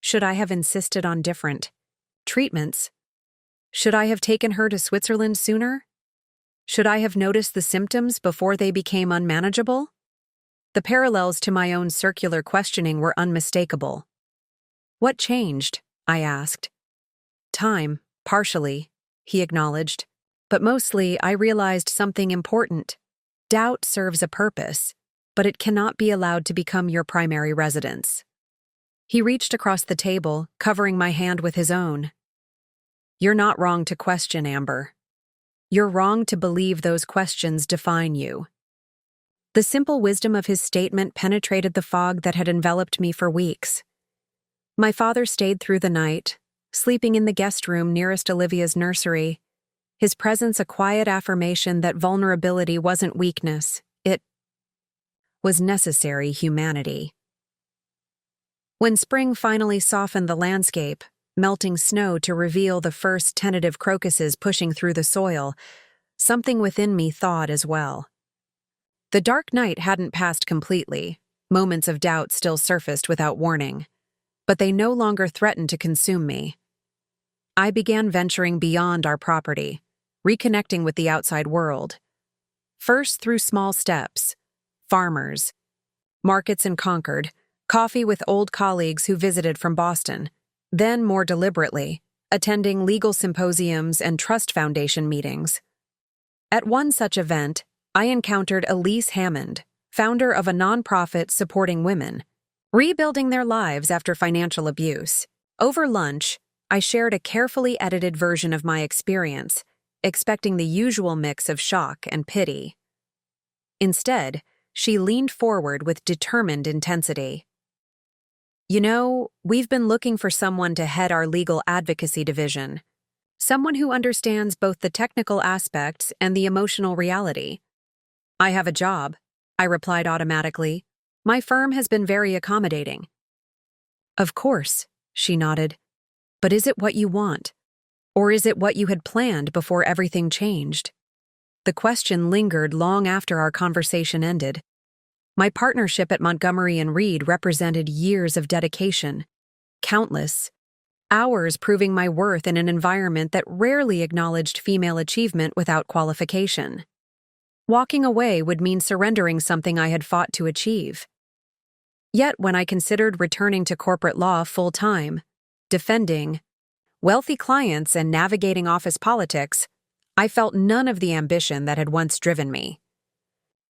Should I have insisted on different treatments? Should I have taken her to Switzerland sooner? Should I have noticed the symptoms before they became unmanageable? The parallels to my own circular questioning were unmistakable. What changed? I asked. Time, partially, he acknowledged. But mostly, I realized something important. Doubt serves a purpose, but it cannot be allowed to become your primary residence. He reached across the table, covering my hand with his own. You're not wrong to question, Amber. You're wrong to believe those questions define you. The simple wisdom of his statement penetrated the fog that had enveloped me for weeks. My father stayed through the night, sleeping in the guest room nearest Olivia's nursery, his presence a quiet affirmation that vulnerability wasn't weakness, it was necessary humanity. When spring finally softened the landscape, melting snow to reveal the first tentative crocuses pushing through the soil, something within me thawed as well. The dark night hadn't passed completely. Moments of doubt still surfaced without warning, but they no longer threatened to consume me. I began venturing beyond our property, reconnecting with the outside world. First through small steps, farmers, markets in Concord, coffee with old colleagues who visited from Boston, then more deliberately, attending legal symposiums and trust foundation meetings. At one such event, I encountered Elise Hammond, founder of a nonprofit supporting women, rebuilding their lives after financial abuse. Over lunch, I shared a carefully edited version of my experience, expecting the usual mix of shock and pity. Instead, she leaned forward with determined intensity. You know, we've been looking for someone to head our legal advocacy division. Someone who understands both the technical aspects and the emotional reality. I have a job, I replied automatically. My firm has been very accommodating. Of course, she nodded. But is it what you want? Or is it what you had planned before everything changed? The question lingered long after our conversation ended. My partnership at Montgomery & Reed represented years of dedication, countless hours proving my worth in an environment that rarely acknowledged female achievement without qualification. Walking away would mean surrendering something I had fought to achieve. Yet when I considered returning to corporate law full-time, defending wealthy clients and navigating office politics, I felt none of the ambition that had once driven me.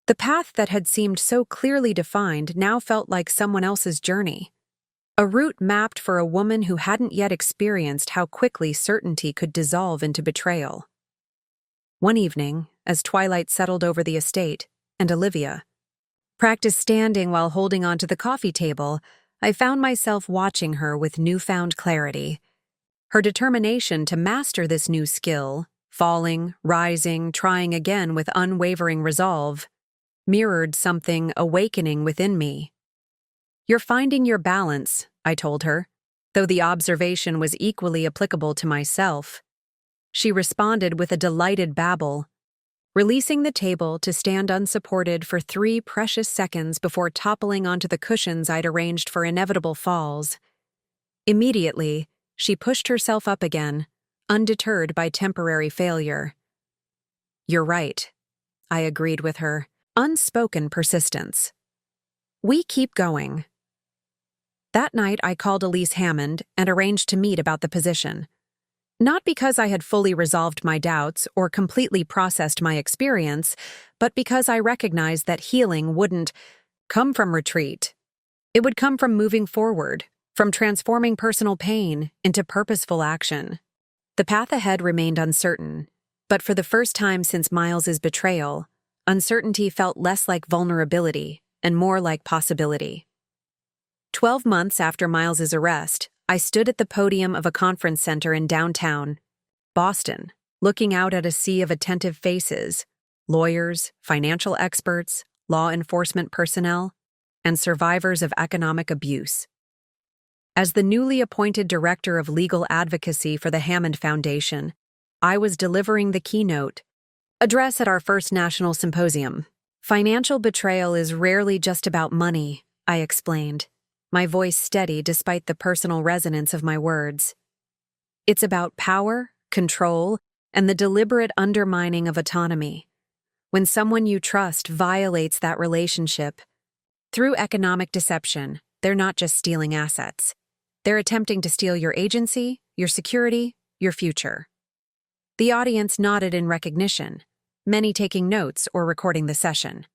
The path that had seemed so clearly defined now felt like someone else's journey. A route mapped for a woman who hadn't yet experienced how quickly certainty could dissolve into betrayal. One evening, as twilight settled over the estate, and Olivia practiced standing while holding onto the coffee table, I found myself watching her with newfound clarity. Her determination to master this new skill, falling, rising, trying again with unwavering resolve, mirrored something awakening within me. You're finding your balance, I told her, though the observation was equally applicable to myself. She responded with a delighted babble, releasing the table to stand unsupported for 3 precious seconds before toppling onto the cushions I'd arranged for inevitable falls. Immediately, she pushed herself up again, undeterred by temporary failure. You're right, I agreed with her, unspoken persistence. We keep going. That night I called Elise Hammond and arranged to meet about the position. Not because I had fully resolved my doubts or completely processed my experience, but because I recognized that healing wouldn't come from retreat. It would come from moving forward, from transforming personal pain into purposeful action. The path ahead remained uncertain, but for the first time since Miles's betrayal, uncertainty felt less like vulnerability and more like possibility. 12 months after Miles's arrest, I stood at the podium of a conference center in downtown Boston, looking out at a sea of attentive faces, lawyers, financial experts, law enforcement personnel, and survivors of economic abuse. As the newly appointed director of legal advocacy for the Hammond Foundation, I was delivering the keynote address at our first national symposium. Financial betrayal is rarely just about money, I explained, my voice steady despite the personal resonance of my words. It's about power, control, and the deliberate undermining of autonomy. When someone you trust violates that relationship, through economic deception, they're not just stealing assets. They're attempting to steal your agency, your security, your future. The audience nodded in recognition, many taking notes or recording the session.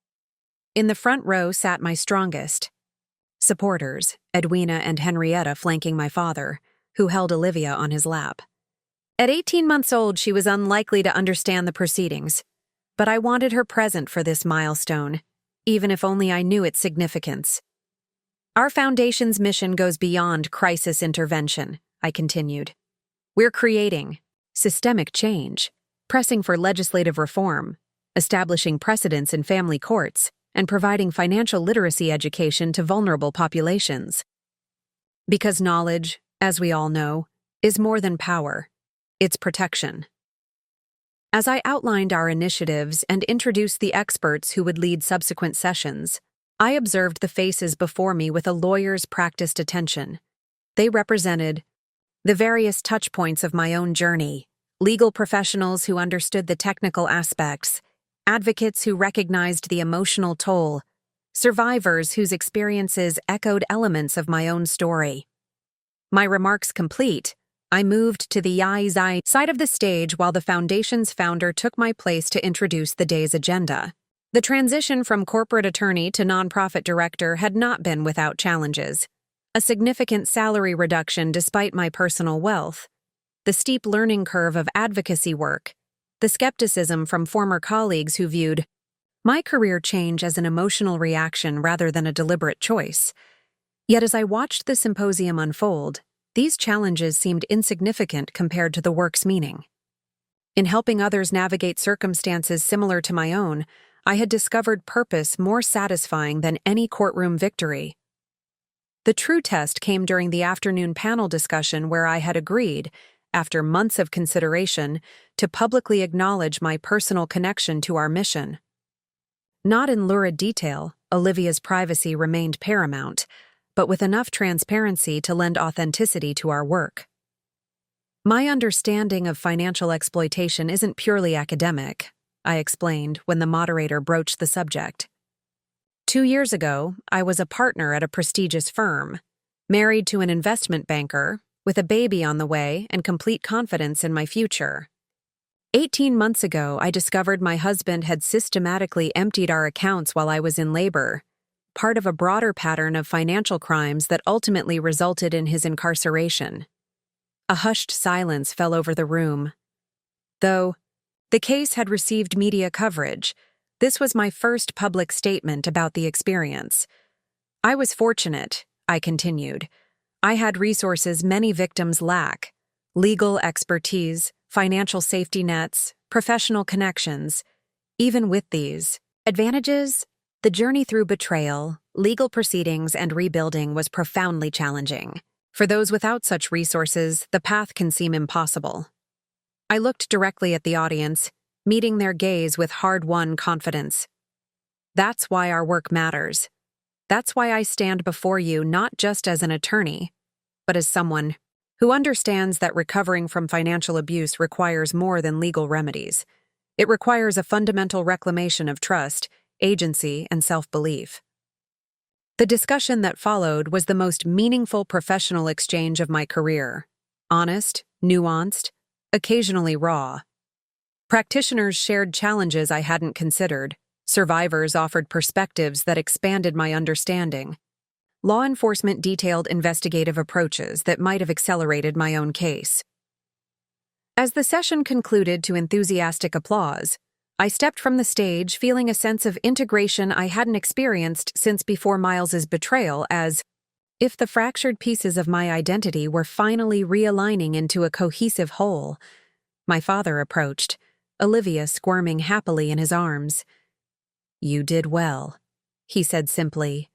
In the front row sat my strongest supporters, Edwina and Henrietta flanking my father, who held Olivia on his lap. At 18 months old, she was unlikely to understand the proceedings, but I wanted her present for this milestone, even if only I knew its significance. Our foundation's mission goes beyond crisis intervention, I continued. We're creating systemic change, pressing for legislative reform, establishing precedents in family courts, and providing financial literacy education to vulnerable populations. Because knowledge, as we all know, is more than power, it's protection. As I outlined our initiatives and introduced the experts who would lead subsequent sessions, I observed the faces before me with a lawyer's practiced attention. They represented the various touchpoints of my own journey, legal professionals who understood the technical aspects, advocates who recognized the emotional toll, survivors whose experiences echoed elements of my own story. My remarks complete, I moved to the side of the stage while the Foundation's founder took my place to introduce the day's agenda. The transition from corporate attorney to nonprofit director had not been without challenges. A significant salary reduction despite my personal wealth, the steep learning curve of advocacy work, the skepticism from former colleagues who viewed my career change as an emotional reaction rather than a deliberate choice. Yet as I watched the symposium unfold, these challenges seemed insignificant compared to the work's meaning. In helping others navigate circumstances similar to my own, I had discovered purpose more satisfying than any courtroom victory. The true test came during the afternoon panel discussion where I had agreed, after months of consideration, to publicly acknowledge my personal connection to our mission. Not in lurid detail, Olivia's privacy remained paramount, but with enough transparency to lend authenticity to our work. My understanding of financial exploitation isn't purely academic, I explained when the moderator broached the subject. 2 years ago, I was a partner at a prestigious firm, married to an investment banker, with a baby on the way and complete confidence in my future. 18 months ago, I discovered my husband had systematically emptied our accounts while I was in labor, part of a broader pattern of financial crimes that ultimately resulted in his incarceration. A hushed silence fell over the room. Though the case had received media coverage, this was my first public statement about the experience. I was fortunate, I continued. I had resources many victims lack: legal expertise, financial safety nets, professional connections. Even with these advantages, the journey through betrayal, legal proceedings, and rebuilding was profoundly challenging. For those without such resources, the path can seem impossible. I looked directly at the audience, meeting their gaze with hard-won confidence. That's why our work matters. That's why I stand before you not just as an attorney, but as someone who understands that recovering from financial abuse requires more than legal remedies. It requires a fundamental reclamation of trust, agency, and self-belief. The discussion that followed was the most meaningful professional exchange of my career. Honest, nuanced, occasionally raw. Practitioners shared challenges I hadn't considered. Survivors offered perspectives that expanded my understanding. Law enforcement detailed investigative approaches that might have accelerated my own case. As the session concluded to enthusiastic applause, I stepped from the stage feeling a sense of integration I hadn't experienced since before Miles's betrayal, as if the fractured pieces of my identity were finally realigning into a cohesive whole. My father approached, Olivia squirming happily in his arms. "You did well," he said simply,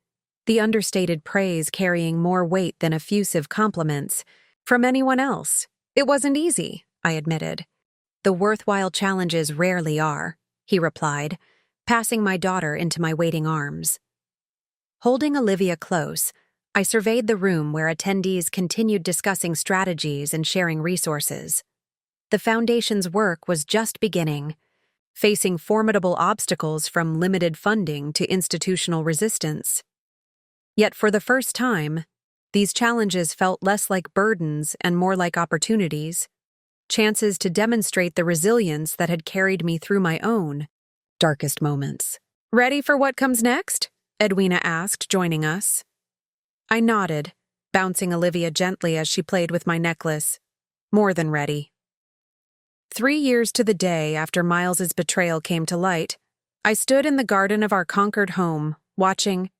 the understated praise carrying more weight than effusive compliments. From anyone else. "It wasn't easy," I admitted. "The worthwhile challenges rarely are," he replied, passing my daughter into my waiting arms. Holding Olivia close, I surveyed the room where attendees continued discussing strategies and sharing resources. the Foundation's work was just beginning, facing formidable obstacles from limited funding to institutional resistance. Yet for the first time, these challenges felt less like burdens and more like opportunities, chances to demonstrate the resilience that had carried me through my own darkest moments. "Ready for what comes next?" Edwina asked, joining us. I nodded, bouncing Olivia gently as she played with my necklace. More than ready. 3 years to the day after Miles's betrayal came to light, I stood in the garden of our conquered home, watching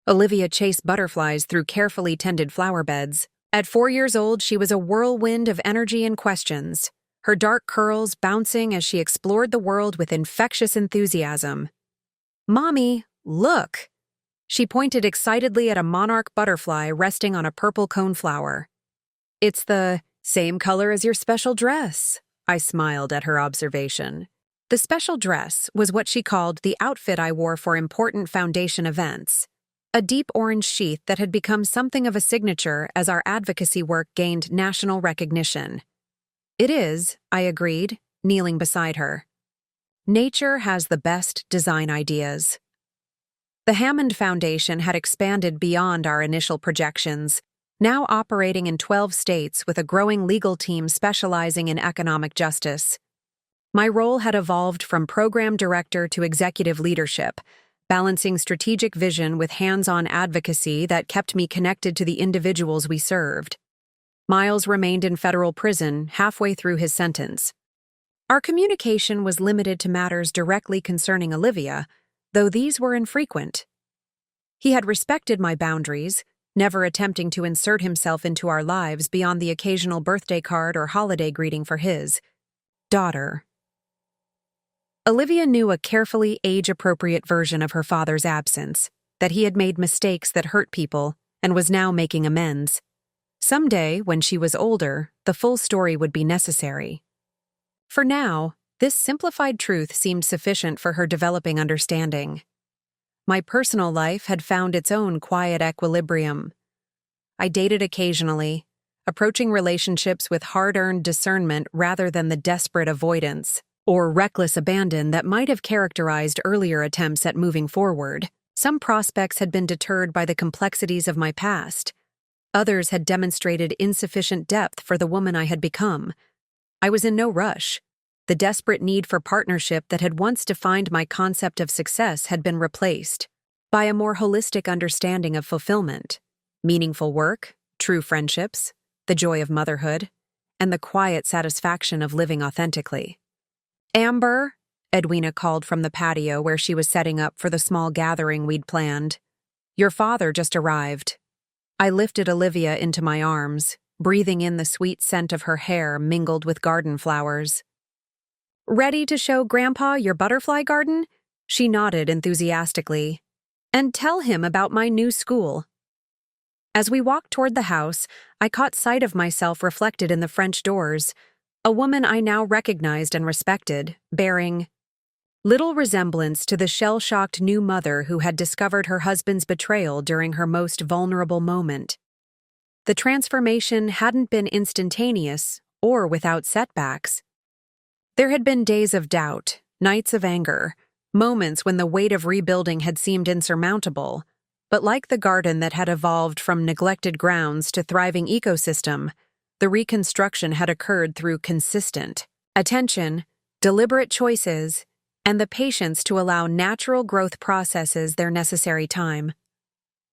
Olivia chase butterflies through carefully tended flower beds. At 4 years old, she was a whirlwind of energy and questions, her dark curls bouncing as she explored the world with infectious enthusiasm. "Mommy, look!" She pointed excitedly at a monarch butterfly resting on a purple coneflower. "It's the same color as your special dress," I smiled at her observation. The special dress was what she called the outfit I wore for important Foundation events, a deep orange sheath that had become something of a signature as our advocacy work gained national recognition. "It is," I agreed, kneeling beside her. "Nature has the best design ideas." The Hammond Foundation had expanded beyond our initial projections, now operating in 12 states with a growing legal team specializing in economic justice. My role had evolved from program director to executive leadership, balancing strategic vision with hands-on advocacy that kept me connected to the individuals we served. Miles remained in federal prison halfway through his sentence. Our communication was limited to matters directly concerning Olivia, though these were infrequent. He had respected my boundaries, never attempting to insert himself into our lives beyond the occasional birthday card or holiday greeting for his daughter. Olivia knew a carefully age-appropriate version of her father's absence, that he had made mistakes that hurt people and was now making amends. Someday, when she was older, the full story would be necessary. For now, this simplified truth seemed sufficient for her developing understanding. My personal life had found its own quiet equilibrium. I dated occasionally, approaching relationships with hard-earned discernment rather than the desperate avoidance or reckless abandon that might have characterized earlier attempts at moving forward. Some prospects had been deterred by the complexities of my past. Others had demonstrated insufficient depth for the woman I had become. I was in no rush. The desperate need for partnership that had once defined my concept of success had been replaced by a more holistic understanding of fulfillment, meaningful work, true friendships, the joy of motherhood, and the quiet satisfaction of living authentically. "Amber," Edwina called from the patio where she was setting up for the small gathering we'd planned. "Your father just arrived." I lifted Olivia into my arms, breathing in the sweet scent of her hair mingled with garden flowers. "Ready to show Grandpa your butterfly garden?" She nodded enthusiastically. "And tell him about my new school." As we walked toward the house, I caught sight of myself reflected in the French doors, a woman I now recognized and respected, bearing little resemblance to the shell-shocked new mother who had discovered her husband's betrayal during her most vulnerable moment. The transformation hadn't been instantaneous or without setbacks. There had been days of doubt, nights of anger, moments when the weight of rebuilding had seemed insurmountable, but like the garden that had evolved from neglected grounds to thriving ecosystem, the reconstruction had occurred through consistent attention, deliberate choices, and the patience to allow natural growth processes their necessary time.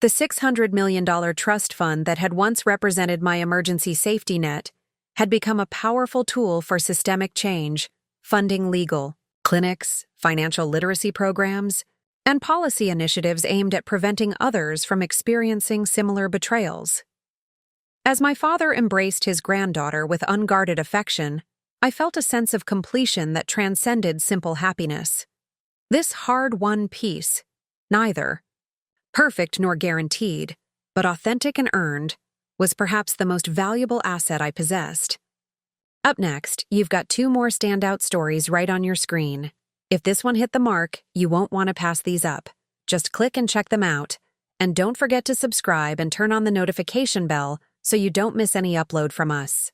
The $600 million trust fund that had once represented my emergency safety net had become a powerful tool for systemic change, funding legal, clinics, financial literacy programs, and policy initiatives aimed at preventing others from experiencing similar betrayals. As my father embraced his granddaughter with unguarded affection, I felt a sense of completion that transcended simple happiness. This hard-won peace, neither perfect nor guaranteed, but authentic and earned, was perhaps the most valuable asset I possessed. Up next, you've got 2 more standout stories right on your screen. If this one hit the mark, you won't want to pass these up. Just click and check them out. And don't forget to subscribe and turn on the notification bell so you don't miss any upload from us.